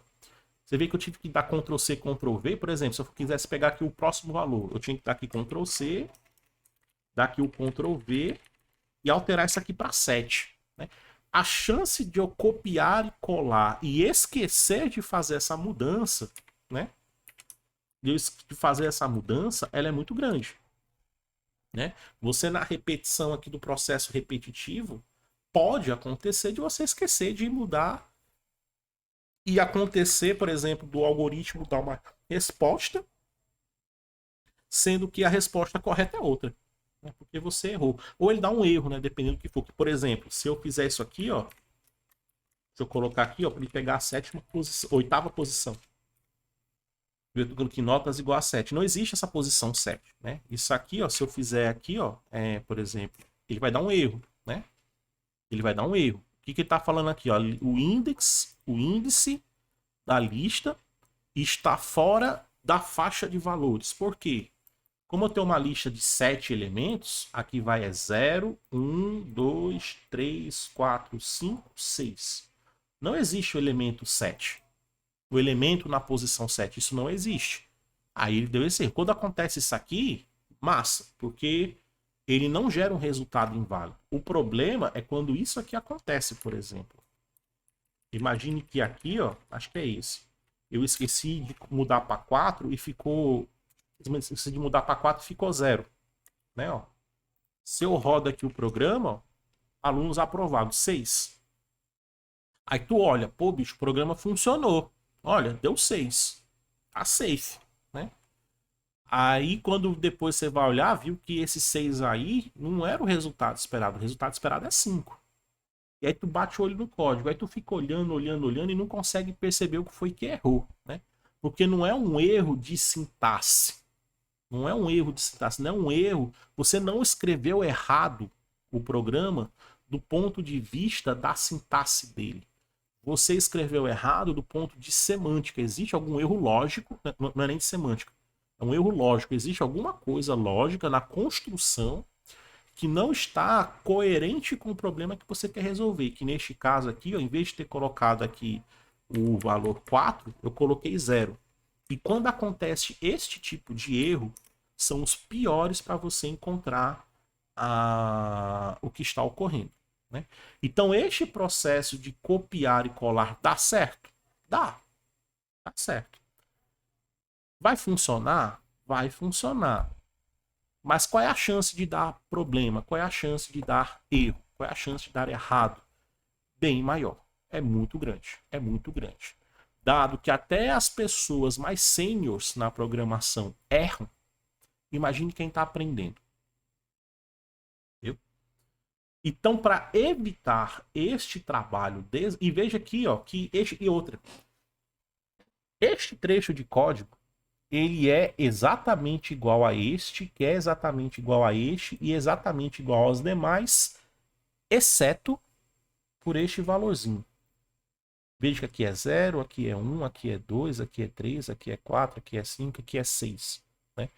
você vê que eu tive que dar Ctrl C, Ctrl V, por exemplo, se eu quisesse pegar aqui o próximo valor, eu tinha que dar aqui Ctrl C, dar aqui o Ctrl V e alterar isso aqui para 7, né? A chance de eu copiar e colar e esquecer de fazer essa mudança, né? De fazer essa mudança, ela é muito grande, né? Você na repetição aqui do processo repetitivo, pode acontecer de você esquecer de mudar e acontecer, por exemplo, do algoritmo dar uma resposta, sendo que a resposta correta é outra, né? Porque você errou. Ou ele dá um erro, né? Dependendo do que for. Por exemplo, se eu fizer isso aqui, ó, se eu colocar aqui, ó, para ele pegar a oitava posição. Eu tô colocando aqui notas igual a 7. Não existe essa posição 7, né? Isso aqui, ó, se eu fizer aqui, ó, por exemplo, ele vai dar um erro, né? Ele vai dar um erro. O que ele está falando aqui? Ó? O índice da lista está fora da faixa de valores. Por quê? Como eu tenho uma lista de 7 elementos, aqui vai 0, 1, 2, 3, 4, 5, 6. Não existe o elemento 7. O elemento na posição 7. Isso não existe. Aí ele deu esse erro. Quando acontece isso aqui, massa, porque ele não gera um resultado inválido. O problema é quando isso aqui acontece, por exemplo. Imagine que aqui, ó, acho que é esse. Eu esqueci de mudar para 4 e ficou... Esqueci de mudar para 4 e ficou 0. Né, ó. Se eu rodo aqui o programa, ó, alunos aprovados, 6. Aí tu olha, pô, bicho, o programa funcionou. Olha, deu 6. Tá safe, né? Aí, quando depois você vai olhar, viu que esse 6 aí não era o resultado esperado. O resultado esperado é 5. E aí tu bate o olho no código. Aí tu fica olhando e não consegue perceber o que foi que errou, né? Porque não é um erro de sintaxe. Não é um erro de sintaxe, não é um erro. Você não escreveu errado o programa do ponto de vista da sintaxe dele. Você escreveu errado do ponto de semântica. Existe algum erro lógico, não é nem de semântica. É um erro lógico. Existe alguma coisa lógica na construção que não está coerente com o problema que você quer resolver. Que neste caso aqui, ó, em vez de ter colocado aqui o valor 4, eu coloquei 0. E quando acontece este tipo de erro, são os piores para você encontrar o que está ocorrendo, né? Então, este processo de copiar e colar dá certo? Dá certo. Vai funcionar? Vai funcionar. Mas qual é a chance de dar problema? Qual é a chance de dar erro? Qual é a chance de dar errado? Bem maior. É muito grande. É muito grande. Dado que até as pessoas mais sêniores na programação erram, imagine quem está aprendendo. Entendeu? Então, para evitar este trabalho, e veja aqui, ó, que este trecho de código, ele é exatamente igual a este, que é exatamente igual a este e exatamente igual aos demais, exceto por este valorzinho. Veja que aqui é 0, aqui é 1, aqui é 2, aqui é 3, aqui é 4, aqui é 5, aqui é 6. Né?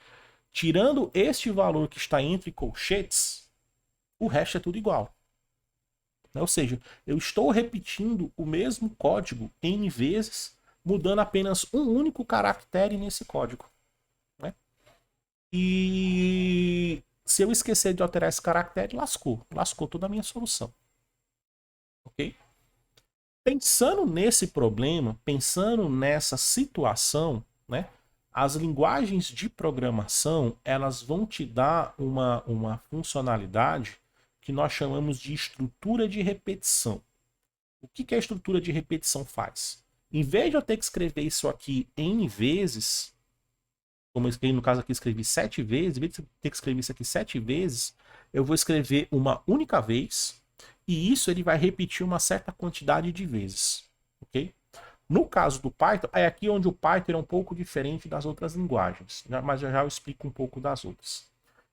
Tirando este valor que está entre colchetes, o resto é tudo igual. Ou seja, eu estou repetindo o mesmo código N vezes, mudando apenas um único caractere nesse código. Né? E se eu esquecer de alterar esse caractere, lascou. Lascou toda a minha solução. Ok? Pensando nesse problema, pensando nessa situação, né, as linguagens de programação, elas vão te dar uma funcionalidade que nós chamamos de estrutura de repetição. O que a estrutura de repetição faz? Em vez de eu ter que escrever isso aqui N vezes, como eu escrevi, no caso aqui escrevi 7 vezes, em vez de ter que escrever isso aqui 7 vezes, eu vou escrever uma única vez, e isso ele vai repetir uma certa quantidade de vezes. Ok? No caso do Python, é aqui onde o Python é um pouco diferente das outras linguagens, mas já eu explico um pouco das outras.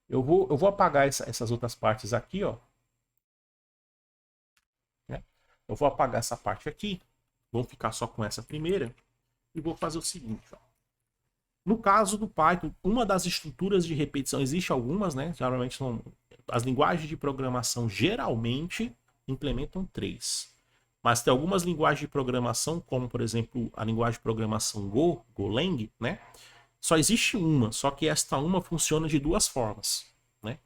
Eu vou apagar essas outras partes aqui, ó. Eu vou apagar essa parte aqui. Vamos ficar só com essa primeira. E vou fazer o seguinte, ó. No caso do Python, uma das estruturas de repetição, existe algumas, né? Geralmente são as linguagens de programação geralmente implementam 3. Mas tem algumas linguagens de programação, como por exemplo a linguagem de programação Go, Golang, né? Só existe uma, só que esta uma funciona de 2 formas, né?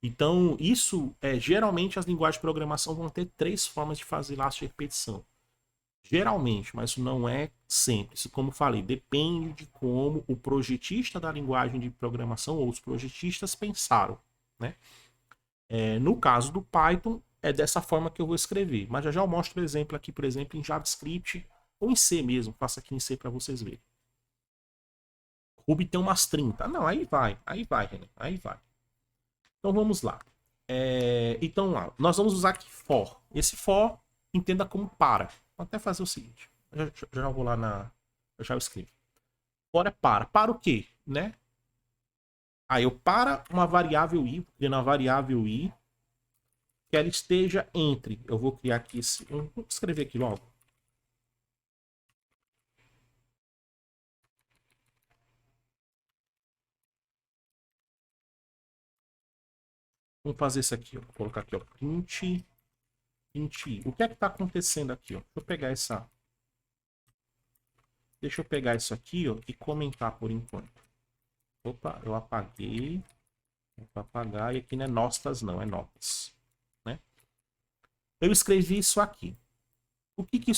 Então, isso geralmente as linguagens de programação vão ter 3 formas de fazer laço de repetição. Geralmente, mas isso não é sempre. Isso, como falei, depende de como o projetista da linguagem de programação ou os projetistas pensaram, né? No caso do Python, é dessa forma que eu vou escrever. Mas já eu mostro o exemplo aqui, por exemplo, em JavaScript ou em C mesmo. Faço aqui em C para vocês verem. Ruby tem umas 30. Não, aí vai, Renan, aí vai. Então vamos lá. Então lá, nós vamos usar aqui for. Esse for, entenda como para. Vou até fazer o seguinte. Já vou lá na... Eu já escrevo. For é para. Para o quê? Né? Aí eu para uma variável i, criando uma variável i, que ela esteja entre. Eu vou criar aqui esse... Vou escrever aqui logo. Vamos fazer isso aqui, ó. Vou colocar aqui, ó. Print i. O que é que tá acontecendo aqui, ó? Deixa eu pegar isso aqui, ó, e comentar por enquanto. Opa, eu apaguei. Vou apagar. E aqui não é notas, não, é notas. Né? Eu escrevi isso aqui. O que que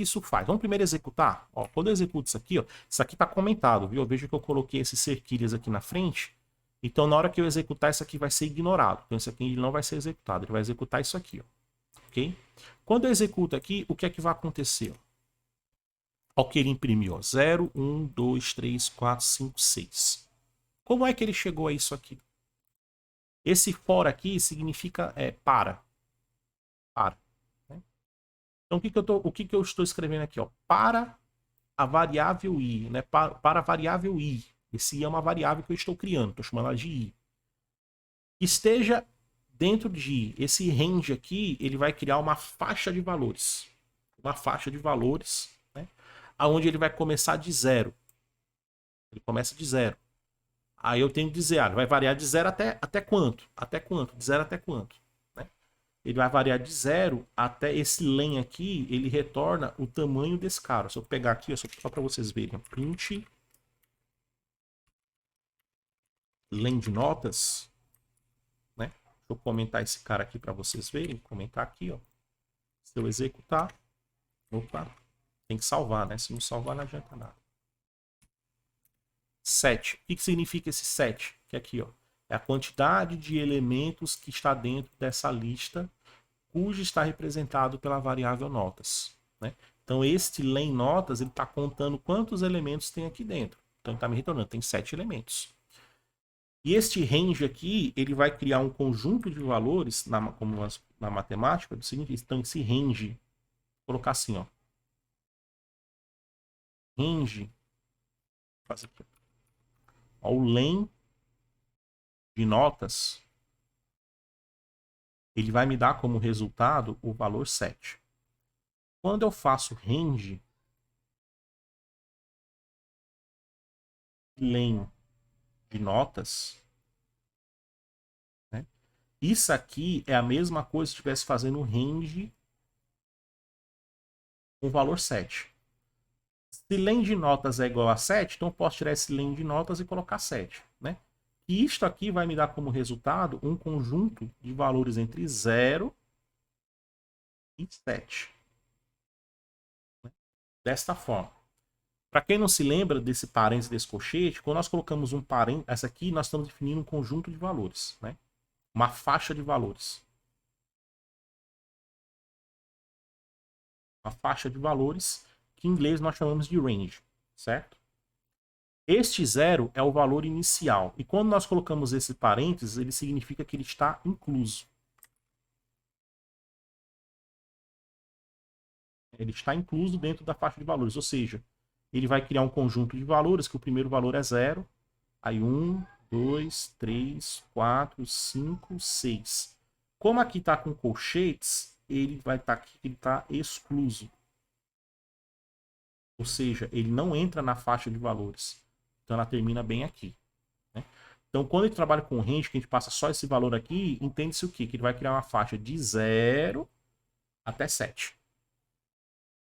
isso faz? Vamos primeiro executar? Ó, quando eu executo isso aqui, ó, isso aqui está comentado, viu? Eu vejo que eu coloquei esses cerquilhas aqui na frente. Então, na hora que eu executar, isso aqui vai ser ignorado. Então, isso aqui ele não vai ser executado. Ele vai executar isso aqui, ó. Ok? Quando eu executo aqui, o que é que vai acontecer? Ó, que ele imprimiu, ó, 0, 1, 2, 3, 4, 5, 6. Como é que ele chegou a isso aqui? Esse for aqui significa para. Para. Né? Então, o que eu estou escrevendo aqui? Ó? Para a variável i. Né? Para a variável i. Esse i é uma variável que eu estou criando. Estou chamando ela de i. Esteja dentro de i. Esse range aqui, ele vai criar uma faixa de valores. Uma faixa de valores, né? Onde ele vai começar de 0. Ele começa de 0. Aí eu tenho que dizer, vai variar de 0 até quanto? Até quanto? De 0 até quanto? Né? Ele vai variar de 0 até esse len aqui, ele retorna o tamanho desse cara. Se eu pegar aqui, só para vocês verem, print len de notas, né? Deixa eu comentar esse cara aqui para vocês verem, comentar aqui, ó. Se eu executar, opa, tem que salvar, né? Se não salvar, não adianta nada. 7. O que significa esse 7? Que é aqui, ó, é a quantidade de elementos que está dentro dessa lista, cujo está representado pela variável notas. Né? Então, este len notas, ele está contando quantos elementos tem aqui dentro. Então, ele está me retornando, tem 7 elementos. E este range aqui, ele vai criar um conjunto de valores, como na matemática, do seguinte, então esse range, vou colocar assim, ó. Range, vou fazer aqui, ó, o len de notas, ele vai me dar como resultado o valor 7. Quando eu faço range len de notas, né? Isso aqui é a mesma coisa se estivesse fazendo range com o valor 7. Se len de notas é igual a 7, então eu posso tirar esse len de notas e colocar 7. Né? E isto aqui vai me dar como resultado um conjunto de valores entre 0 e 7. Né? Desta forma. Para quem não se lembra desse parênteses, desse colchete, quando nós colocamos um parênteses, essa aqui nós estamos definindo um conjunto de valores. Né? Uma faixa de valores. Uma faixa de valores que em inglês nós chamamos de range, certo? Este 0 é o valor inicial. E quando nós colocamos esse parênteses, ele significa que ele está incluso. Ele está incluso dentro da faixa de valores, ou seja, ele vai criar um conjunto de valores, que o primeiro valor é 0, aí 1, 2, 3, 4, 5, 6. Como aqui está com colchetes, ele vai estar aqui, ele está excluso. Ou seja, ele não entra na faixa de valores. Então ela termina bem aqui. Né? Então quando a gente trabalha com range, que a gente passa só esse valor aqui, entende-se o quê? Que ele vai criar uma faixa de 0 até 7.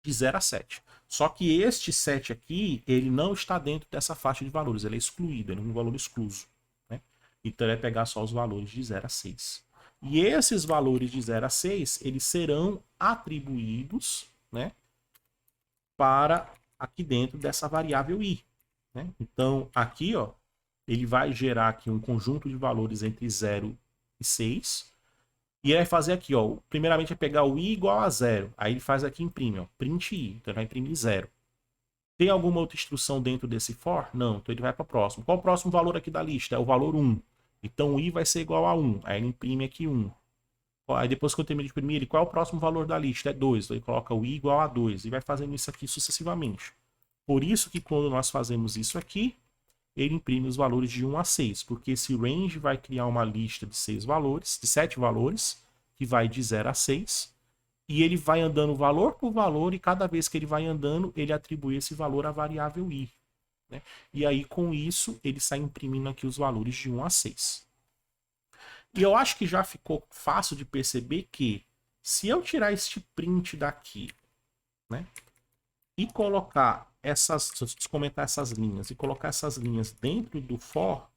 De 0 a 7. Só que este 7 aqui, ele não está dentro dessa faixa de valores. Ele é excluído, ele é um valor excluso. Né? Então ele vai pegar só os valores de 0 a 6. E esses valores de 0 a 6, eles serão atribuídos, né, para aqui dentro dessa variável i. Né? Então, aqui, ó, ele vai gerar aqui um conjunto de valores entre 0 e 6. E ele vai fazer aqui, ó, primeiramente é pegar o i igual a 0. Aí ele faz aqui, imprime, ó, print i. Então ele vai imprimir 0. Tem alguma outra instrução dentro desse for? Não. Então ele vai para o próximo. Qual o próximo valor aqui da lista? É o valor 1. Então o i vai ser igual a 1. Aí ele imprime aqui 1. Aí depois que eu termino de imprimir ele, qual é o próximo valor da lista? É 2. Então ele coloca o i igual a 2 e vai fazendo isso aqui sucessivamente. Por isso que quando nós fazemos isso aqui, ele imprime os valores de 1 a 6, porque esse range vai criar uma lista de 6 valores, de 7 valores, que vai de 0 a 6, e ele vai andando valor por valor, e cada vez que ele vai andando, ele atribui esse valor à variável i. Né? E aí, com isso, ele sai imprimindo aqui os valores de 1 a 6. E eu acho que já ficou fácil de perceber que, se eu tirar este print daqui, né, e colocar essas, descomentar essas linhas, e colocar essas linhas dentro do for,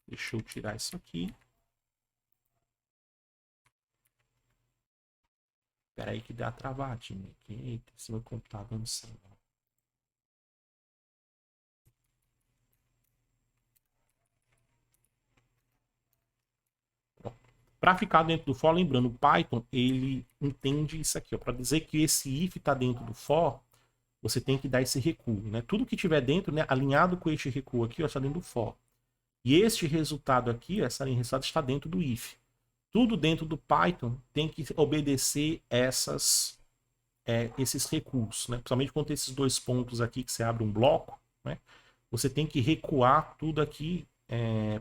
deixa eu tirar isso aqui. Espera aí que dá travadinha aqui. Eita, esse meu computador não sei. Para ficar dentro do for, lembrando, o Python, ele entende isso aqui. Para dizer que esse if está dentro do for, você tem que dar esse recuo. Né? Tudo que tiver dentro, né, alinhado com este recuo aqui, ó, está dentro do for. E este resultado aqui, essa linha de resultado, está dentro do if. Tudo dentro do Python tem que obedecer esses recuos. Né? Principalmente quando tem esses dois pontos aqui que você abre um bloco, né? Você tem que recuar tudo aqui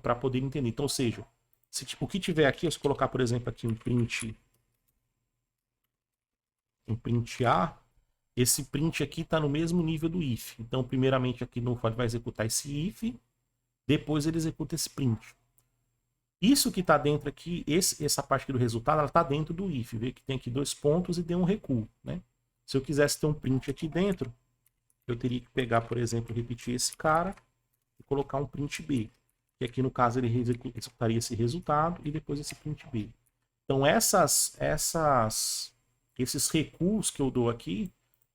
para poder entender. Então, ou seja, se o que tiver aqui, se colocar, por exemplo, aqui um print A, esse print aqui está no mesmo nível do if. Então, primeiramente aqui no for vai executar esse if, depois ele executa esse print. Isso que está dentro aqui, essa parte aqui do resultado, ela está dentro do if. Vê que tem aqui dois pontos e deu um recuo. Né? Se eu quisesse ter um print aqui dentro, eu teria que pegar, por exemplo, repetir esse cara e colocar um print B. Que aqui no caso ele executaria esse resultado e depois esse print B. Então esses recuos que eu dou aqui,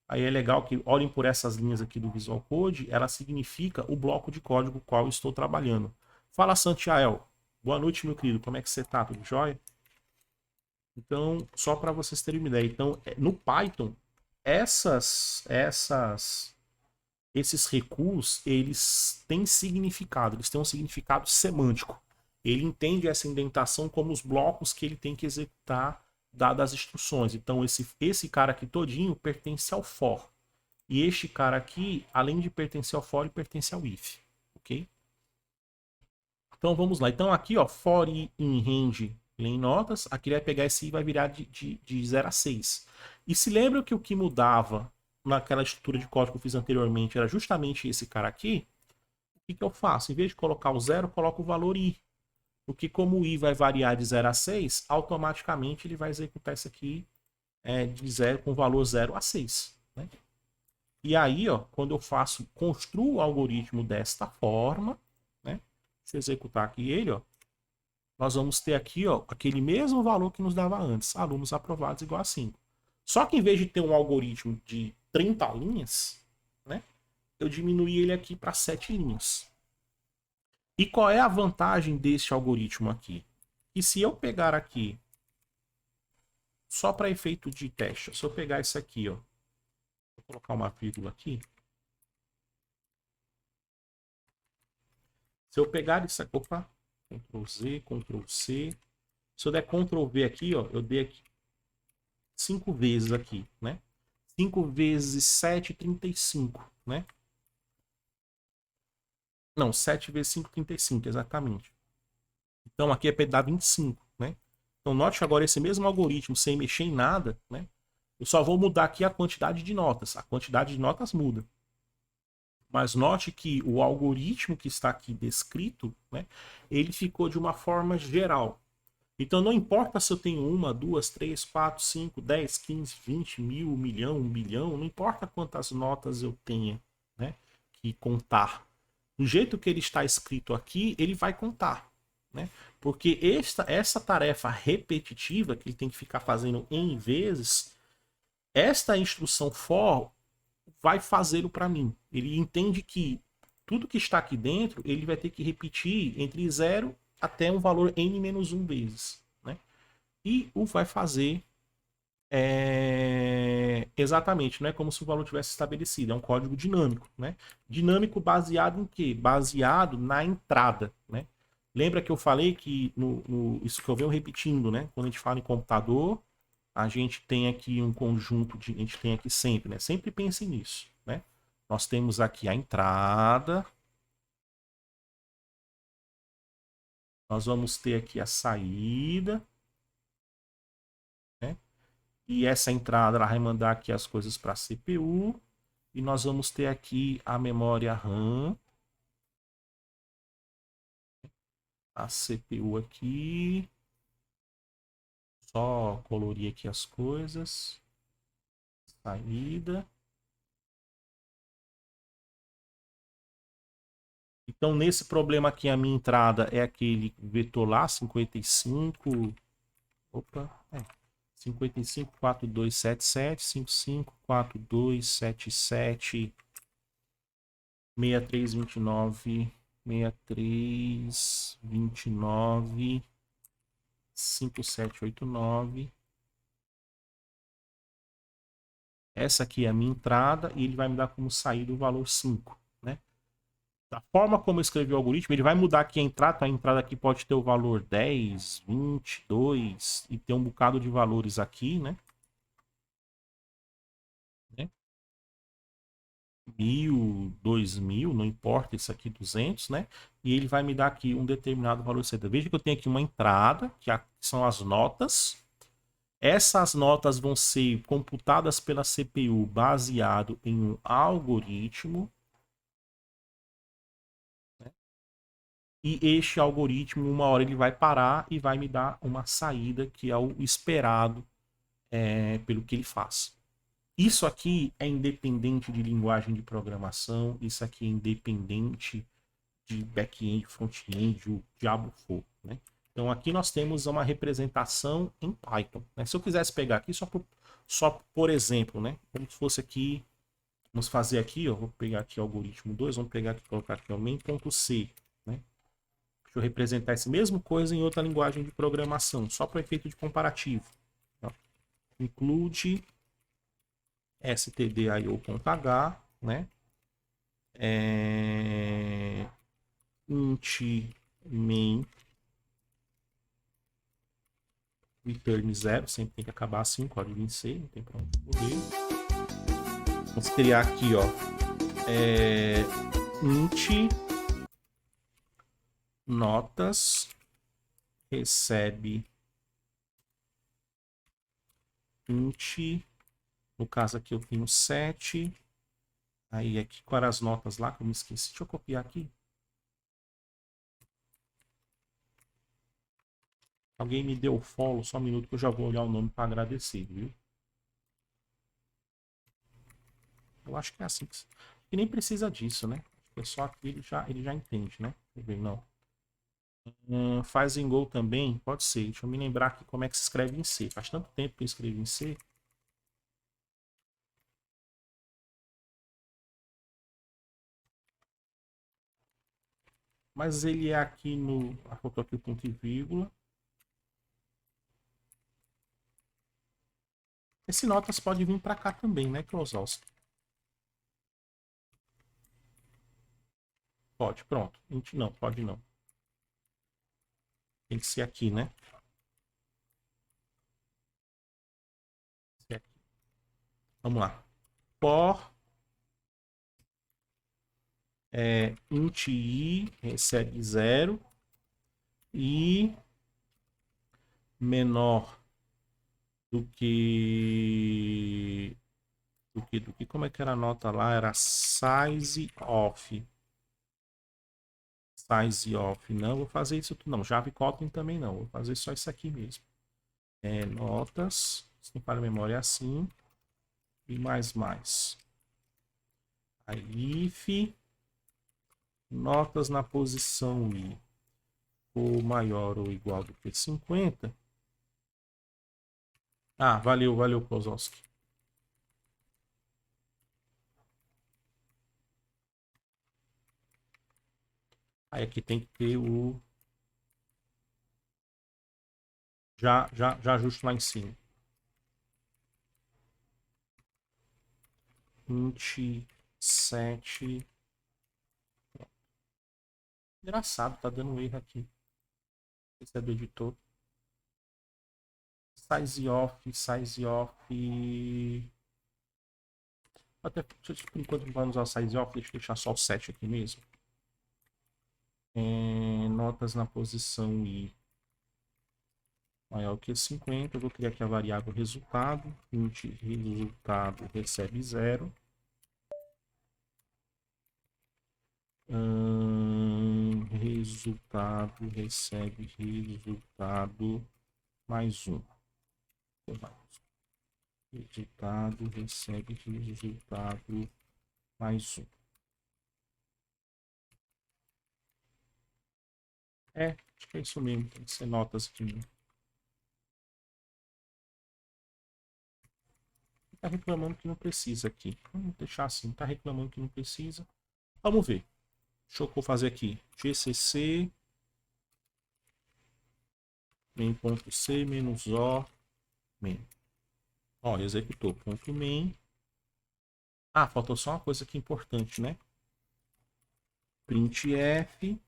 aí é legal que olhem por essas linhas aqui do Visual Code, ela significa o bloco de código qual eu estou trabalhando. Fala, Santiael. Boa noite, meu querido. Como é que você tá? Tudo jóia? Então, só para vocês terem uma ideia. Então, no Python, esses recuos, eles têm significado, eles têm um significado semântico. Ele entende essa indentação como os blocos que ele tem que executar dadas as instruções. Então, esse cara aqui todinho pertence ao for. E este cara aqui, além de pertencer ao for, ele pertence ao if. Ok? Então, vamos lá. Então, aqui, ó, for i in range em notas. Aqui ele vai pegar esse i e vai virar de 0 a 6. E se lembra que o que mudava naquela estrutura de código que eu fiz anteriormente era justamente esse cara aqui? O que eu faço? Em vez de colocar o 0, eu coloco o valor i. Porque como o i vai variar de 0 a 6, automaticamente ele vai executar isso aqui de 0 com o valor 0 a 6. Né? E aí, ó, quando eu construo o algoritmo desta forma, né? Se eu executar aqui ele, ó, nós vamos ter aqui, ó, aquele mesmo valor que nos dava antes, alunos aprovados igual a 5. Só que em vez de ter um algoritmo de 30 linhas, né, eu diminuí ele aqui para 7 linhas. E qual é a vantagem deste algoritmo aqui? E se eu pegar aqui, só para efeito de teste, se eu pegar isso aqui, ó, vou colocar uma vírgula aqui. Se eu pegar isso aqui, opa, Ctrl Z, Ctrl C. Se eu der Ctrl V aqui, ó, eu dei aqui 5 vezes aqui, né? 5 vezes 7, 35, né? Não, 7 vezes 5, 35, exatamente. Então aqui é para dar 25, né? Então note agora esse mesmo algoritmo sem mexer em nada, né? Eu só vou mudar aqui a quantidade de notas. A quantidade de notas muda. Mas note que o algoritmo que está aqui descrito, né, ele ficou de uma forma geral. Então não importa se eu tenho uma, duas, três, quatro, cinco, 10, 15, 20, mil, 1 milhão, 1 bilhão, não importa quantas notas eu tenha, né, que contar. Do jeito que ele está escrito aqui, ele vai contar. Né? Porque essa tarefa repetitiva que ele tem que ficar fazendo N vezes, esta instrução for vai fazê-lo para mim. Ele entende que tudo que está aqui dentro, ele vai ter que repetir entre 0 até um valor n-1 vezes. Né? E o vai fazer exatamente, não é como se o valor tivesse estabelecido, é um código dinâmico. Né? Dinâmico baseado em quê? Baseado na entrada. Né? Lembra que eu falei que isso que eu venho repetindo, né? Quando a gente fala em computador, a gente tem aqui um conjunto de. A gente tem aqui sempre, né? Sempre pense nisso, né? Nós temos aqui a entrada. Nós vamos ter aqui a saída. Né? E essa entrada ela vai mandar aqui as coisas para a CPU. E nós vamos ter aqui a memória RAM. A CPU aqui. Só colorir aqui as coisas. Saída. Então, nesse problema aqui, a minha entrada é aquele vetor lá, 55. Opa, 55, 4277, 55, 4277, 6329, 6329, 5789. Essa aqui é a minha entrada e ele vai me dar como saída o valor 5, né? Da forma como eu escrevi o algoritmo, ele vai mudar aqui a entrada. Então a entrada aqui pode ter o valor 10, 20, 2 e ter um bocado de valores aqui, né? 1000, 2000, não importa, isso aqui 200, né? E ele vai me dar aqui um determinado valor de saída. Veja que eu tenho aqui uma entrada, que são as notas. Essas notas vão ser computadas pela CPU baseado em um algoritmo. E este algoritmo, uma hora ele vai parar e vai me dar uma saída que é o esperado pelo que ele faz. Isso aqui é independente de linguagem de programação, isso aqui é independente de back-end, front-end, o diabo for. Né? Então aqui nós temos uma representação em Python. Né? Se eu quisesse pegar aqui só por exemplo, né? Como se fosse aqui, vamos fazer aqui, ó, vou pegar aqui o algoritmo 2, vamos pegar aqui, colocar aqui o main.c. Né? Deixa eu representar essa mesma coisa em outra linguagem de programação, só para efeito de comparativo. Ó. Include stdio.h, né? Int main return 0, sempre tem que acabar assim, código em C, não tem para onde correr. Vamos criar aqui, ó, int notas recebe int, no caso aqui eu tenho 7. Aí aqui, quais eram as notas lá que eu me esqueci? Deixa eu copiar aqui. Alguém me deu o follow, só um minuto que eu já vou olhar o nome para agradecer, viu? Eu acho que é assim. Que nem precisa disso, né? É só aqui ele já entende, né? Não. Faz em Go também? Pode ser. Deixa eu me lembrar aqui como é que se escreve em C. Faz tanto tempo que eu escrevi em C. Mas ele é aqui no... Faltou aqui o ponto e vírgula. Esse notas pode vir para cá também, né, Klosowski? Pode, pronto. Não, pode não. Tem que ser aqui, né? Vamos lá. For int i recebe 0 e menor do que como é que era a nota lá? Era size of. Size of. Não, vou fazer isso tudo não. Java e Kotlin também não. Vou fazer só isso aqui mesmo. Notas. Se não para a memória é assim. E mais. Aí if notas na posição i for maior ou igual do que 50. Ah, valeu, Kozowski. Aí aqui tem que ter o... Já ajusto lá em cima. 27. Engraçado, tá dando erro aqui. Esse é do editor. Size off. Até por enquanto não vamos usar size off, deixa eu deixar só o 7 aqui mesmo. Notas na posição i maior que 50. Eu vou criar aqui a variável resultado. Int resultado recebe 0. Resultado recebe resultado mais 1. Resultado recebe resultado mais 1. Acho que é isso mesmo. Tem que ser notas aqui mesmo. Tá reclamando que não precisa aqui. Vamos deixar assim. Tá reclamando que não precisa. Vamos ver. Deixa eu fazer aqui. GCC main.c menos o main. Ó, executou. Ponto main. Ah, faltou só uma coisa aqui importante, né? Printf.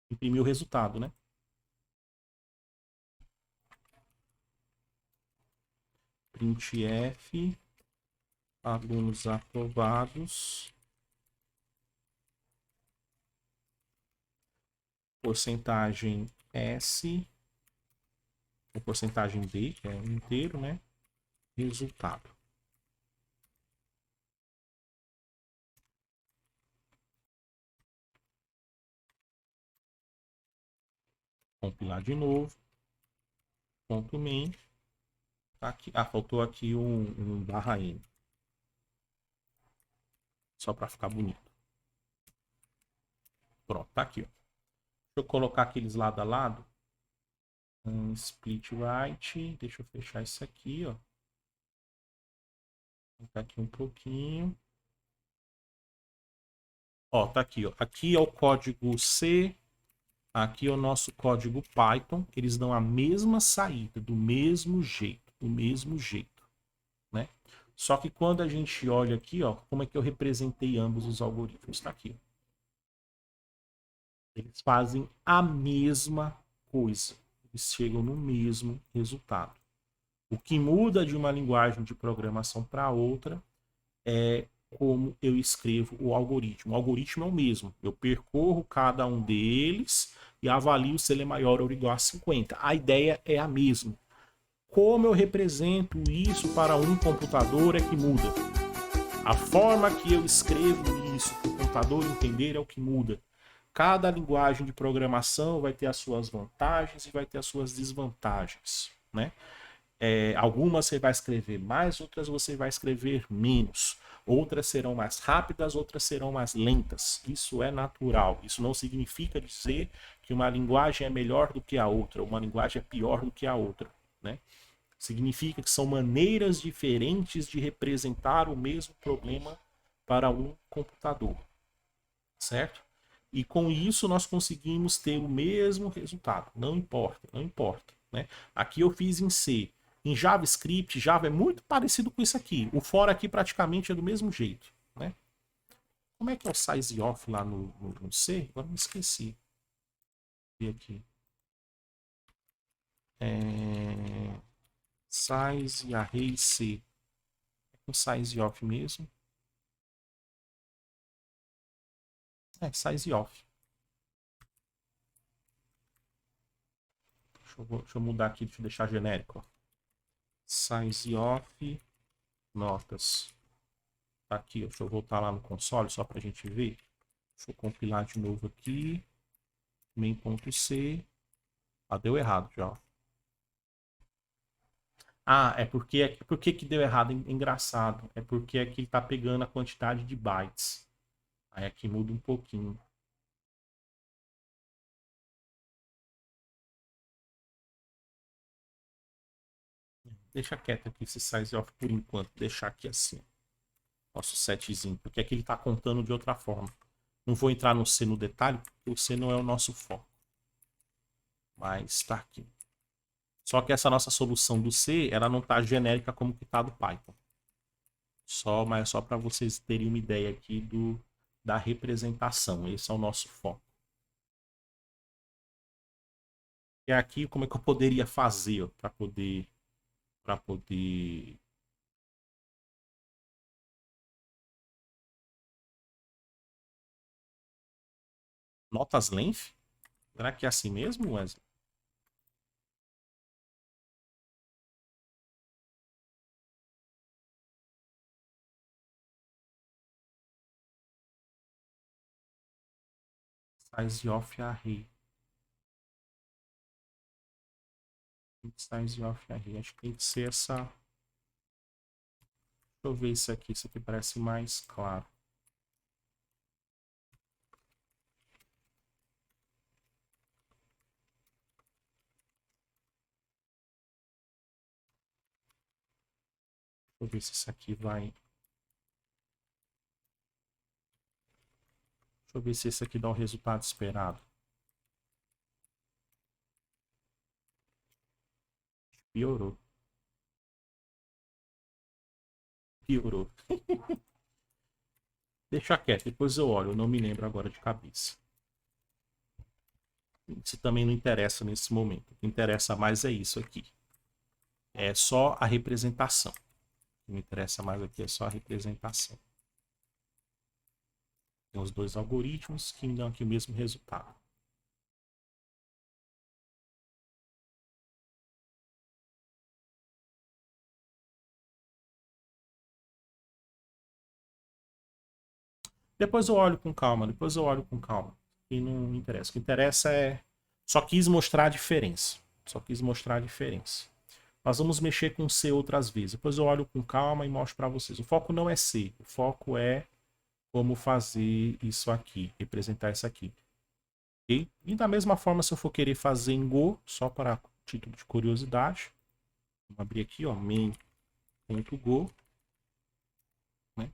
Imprimir o resultado, né? Printf. Alunos aprovados. Porcentagem S. Ou porcentagem D, que é inteiro, né? Resultado. Compilar de novo. Ponto main. Tá aqui. Ah, faltou aqui um barra N. Só para ficar bonito. Pronto, tá aqui. Ó. Deixa eu colocar aqueles lado a lado. Split right. Deixa eu fechar isso aqui, ó. Vou colocar aqui um pouquinho. Ó, tá aqui, ó. Aqui é o código C. Aqui é o nosso código Python. Eles dão a mesma saída, do mesmo jeito, né? Só que quando a gente olha aqui, ó, como é que eu representei ambos os algoritmos? Tá aqui, ó. Eles fazem a mesma coisa. Eles chegam no mesmo resultado. O que muda de uma linguagem de programação para outra é como eu escrevo o algoritmo. O algoritmo é o mesmo. Eu percorro cada um deles e avalio se ele é maior ou igual a 50. A ideia é a mesma. Como eu represento isso para um computador é que muda. A forma que eu escrevo isso para o computador entender é o que muda. Cada linguagem de programação vai ter as suas vantagens e vai ter as suas desvantagens, né? Algumas você vai escrever mais, outras você vai escrever menos. Outras serão mais rápidas, outras serão mais lentas. Isso é natural. Isso não significa dizer que uma linguagem é melhor do que a outra, uma linguagem é pior do que a outra, né? Significa que são maneiras diferentes de representar o mesmo problema para um computador, certo? E com isso nós conseguimos ter o mesmo resultado. Não importa, né? Aqui eu fiz em C. Em JavaScript, Java é muito parecido com isso aqui. O for aqui praticamente é do mesmo jeito, né? Como é que é o size off lá no C? Agora me esqueci. Vou ver aqui. Size array C. É com size off mesmo. Size off. Deixa eu mudar aqui, deixa eu deixar genérico. Ó. Size of notas. Tá aqui, ó. Deixa eu voltar lá no console só pra gente ver. Deixa eu compilar de novo aqui. Main.c. Ah, deu errado já. Ó. Ah, é porque. Por que que deu errado? Engraçado. É porque aqui ele tá pegando a quantidade de bytes. Aí aqui muda um pouquinho. Deixa quieto aqui esse size off por enquanto. Deixar aqui assim. Nosso setzinho. Porque aqui ele tá contando de outra forma. Não vou entrar no C no detalhe, porque o C não é o nosso foco. Mas tá aqui. Só que essa nossa solução do C, ela não tá genérica como que tá do Python. Mas só para vocês terem uma ideia aqui da representação. Esse é o nosso foco. E aqui, como é que eu poderia fazer para poder notas length? Será que é assim mesmo, Wesley? Size of array. Size of array. Acho que tem que ser essa. Deixa eu ver isso aqui. Isso aqui parece mais claro. Deixa eu ver se isso aqui vai. Deixa eu ver se esse aqui dá o resultado esperado. Piorou. Piorou. Deixa quieto, depois eu olho. Eu não me lembro agora de cabeça. Isso também não interessa nesse momento. O que interessa mais é isso aqui. É só a representação. O que me interessa mais aqui é só a representação. Tem os dois algoritmos que me dão aqui o mesmo resultado. Depois eu olho com calma, depois eu olho com calma. E não interessa. O que interessa é. Só quis mostrar a diferença. Só quis mostrar a diferença. Nós vamos mexer com C outras vezes. Depois eu olho com calma e mostro para vocês. O foco não é C. O foco é como fazer isso aqui. Representar isso aqui. Okay? E da mesma forma, se eu for querer fazer em Go, só para título de curiosidade. Vamos abrir aqui, ó. Main.go. Né?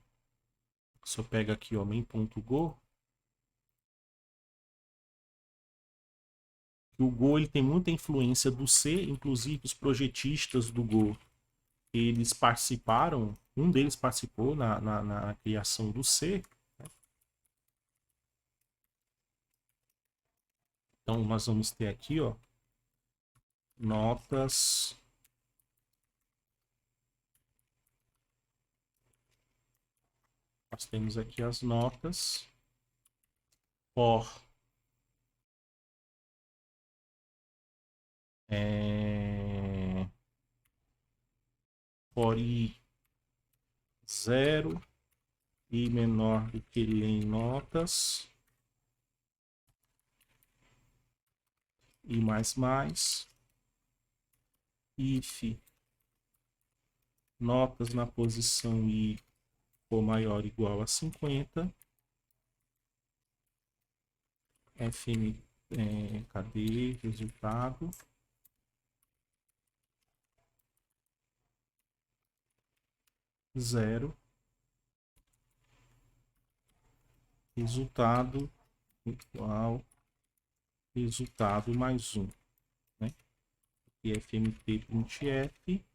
Se eu pego aqui, ó, main.go. O Go ele tem muita influência do C, inclusive os projetistas do Go, eles participaram, um deles participou na criação do C. Né? Então nós vamos ter aqui, ó, notas. Nós temos aqui as notas for for i 0 e menor do que em notas e mais if notas na posição i for maior ou igual a 50 fm cadê resultado zero resultado igual resultado mais um, né? E fmt.f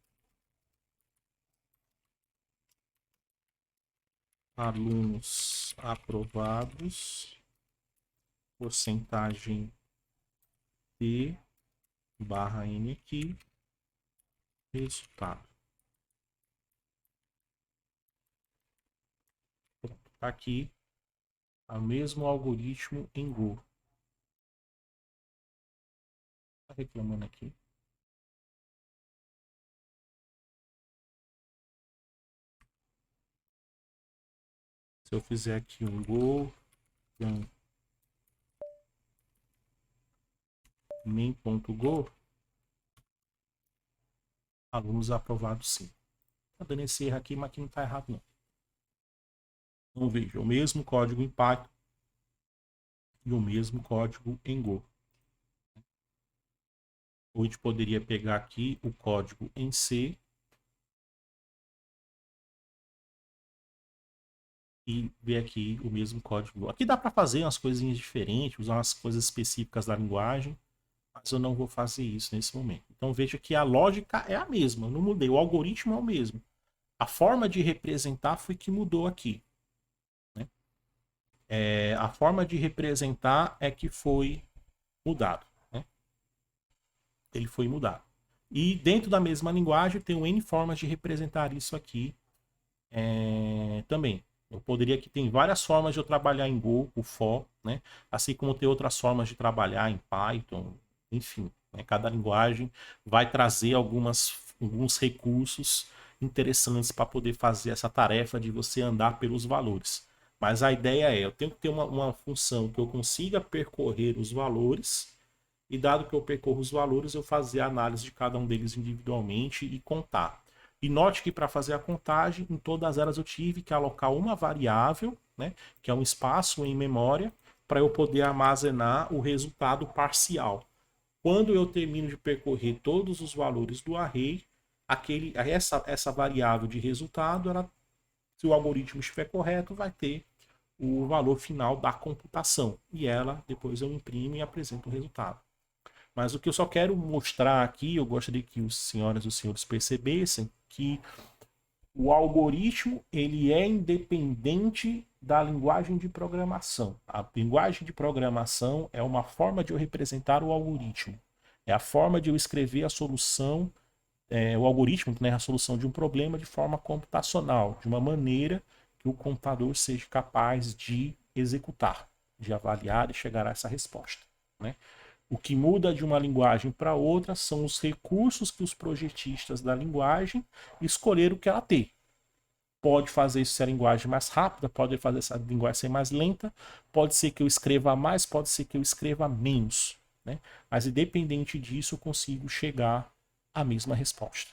alunos aprovados porcentagem t barra n aqui resultado. Tá aqui o mesmo algoritmo em Go. Tá reclamando aqui. Se eu fizer aqui um Go main.go, alunos aprovados sim. Tá dando esse erro aqui, mas aqui não tá errado não. Então veja, o mesmo código em Python e o mesmo código em Go. Ou a gente poderia pegar aqui o código em C e ver aqui o mesmo código. Aqui dá para fazer umas coisinhas diferentes, usar umas coisas específicas da linguagem, mas eu não vou fazer isso nesse momento. Então veja que a lógica é a mesma, não mudei, o algoritmo é o mesmo. A forma de representar foi que mudou aqui. Né? A forma de representar é que foi mudado. Né? Ele foi mudado. E dentro da mesma linguagem tem N formas de representar isso aqui também. Eu poderia que tem várias formas de eu trabalhar em Go, o for, né? Assim como tem outras formas de trabalhar em Python, enfim. Né? Cada linguagem vai trazer alguns recursos interessantes para poder fazer essa tarefa de você andar pelos valores. Mas a ideia é, eu tenho que ter uma função que eu consiga percorrer os valores e dado que eu percorro os valores, eu fazer a análise de cada um deles individualmente e contar. E note que para fazer a contagem, em todas elas eu tive que alocar uma variável, né, que é um espaço em memória, para eu poder armazenar o resultado parcial. Quando eu termino de percorrer todos os valores do array, essa variável de resultado, se o algoritmo estiver correto, vai ter o valor final da computação. E ela, depois eu imprimo e apresento o resultado. Mas o que eu só quero mostrar aqui, eu gostaria que os senhoras e os senhores percebessem que o algoritmo ele é independente da linguagem de programação. A linguagem de programação é uma forma de eu representar o algoritmo. É a forma de eu escrever a solução, o algoritmo, né, a solução de um problema de forma computacional, de uma maneira que o computador seja capaz de executar, de avaliar e chegar a essa resposta. Né? O que muda de uma linguagem para outra são os recursos que os projetistas da linguagem escolheram que ela tem. Pode fazer isso ser a linguagem mais rápida, pode fazer essa linguagem ser mais lenta, pode ser que eu escreva mais, pode ser que eu escreva menos. Né? Mas independente disso, eu consigo chegar à mesma resposta.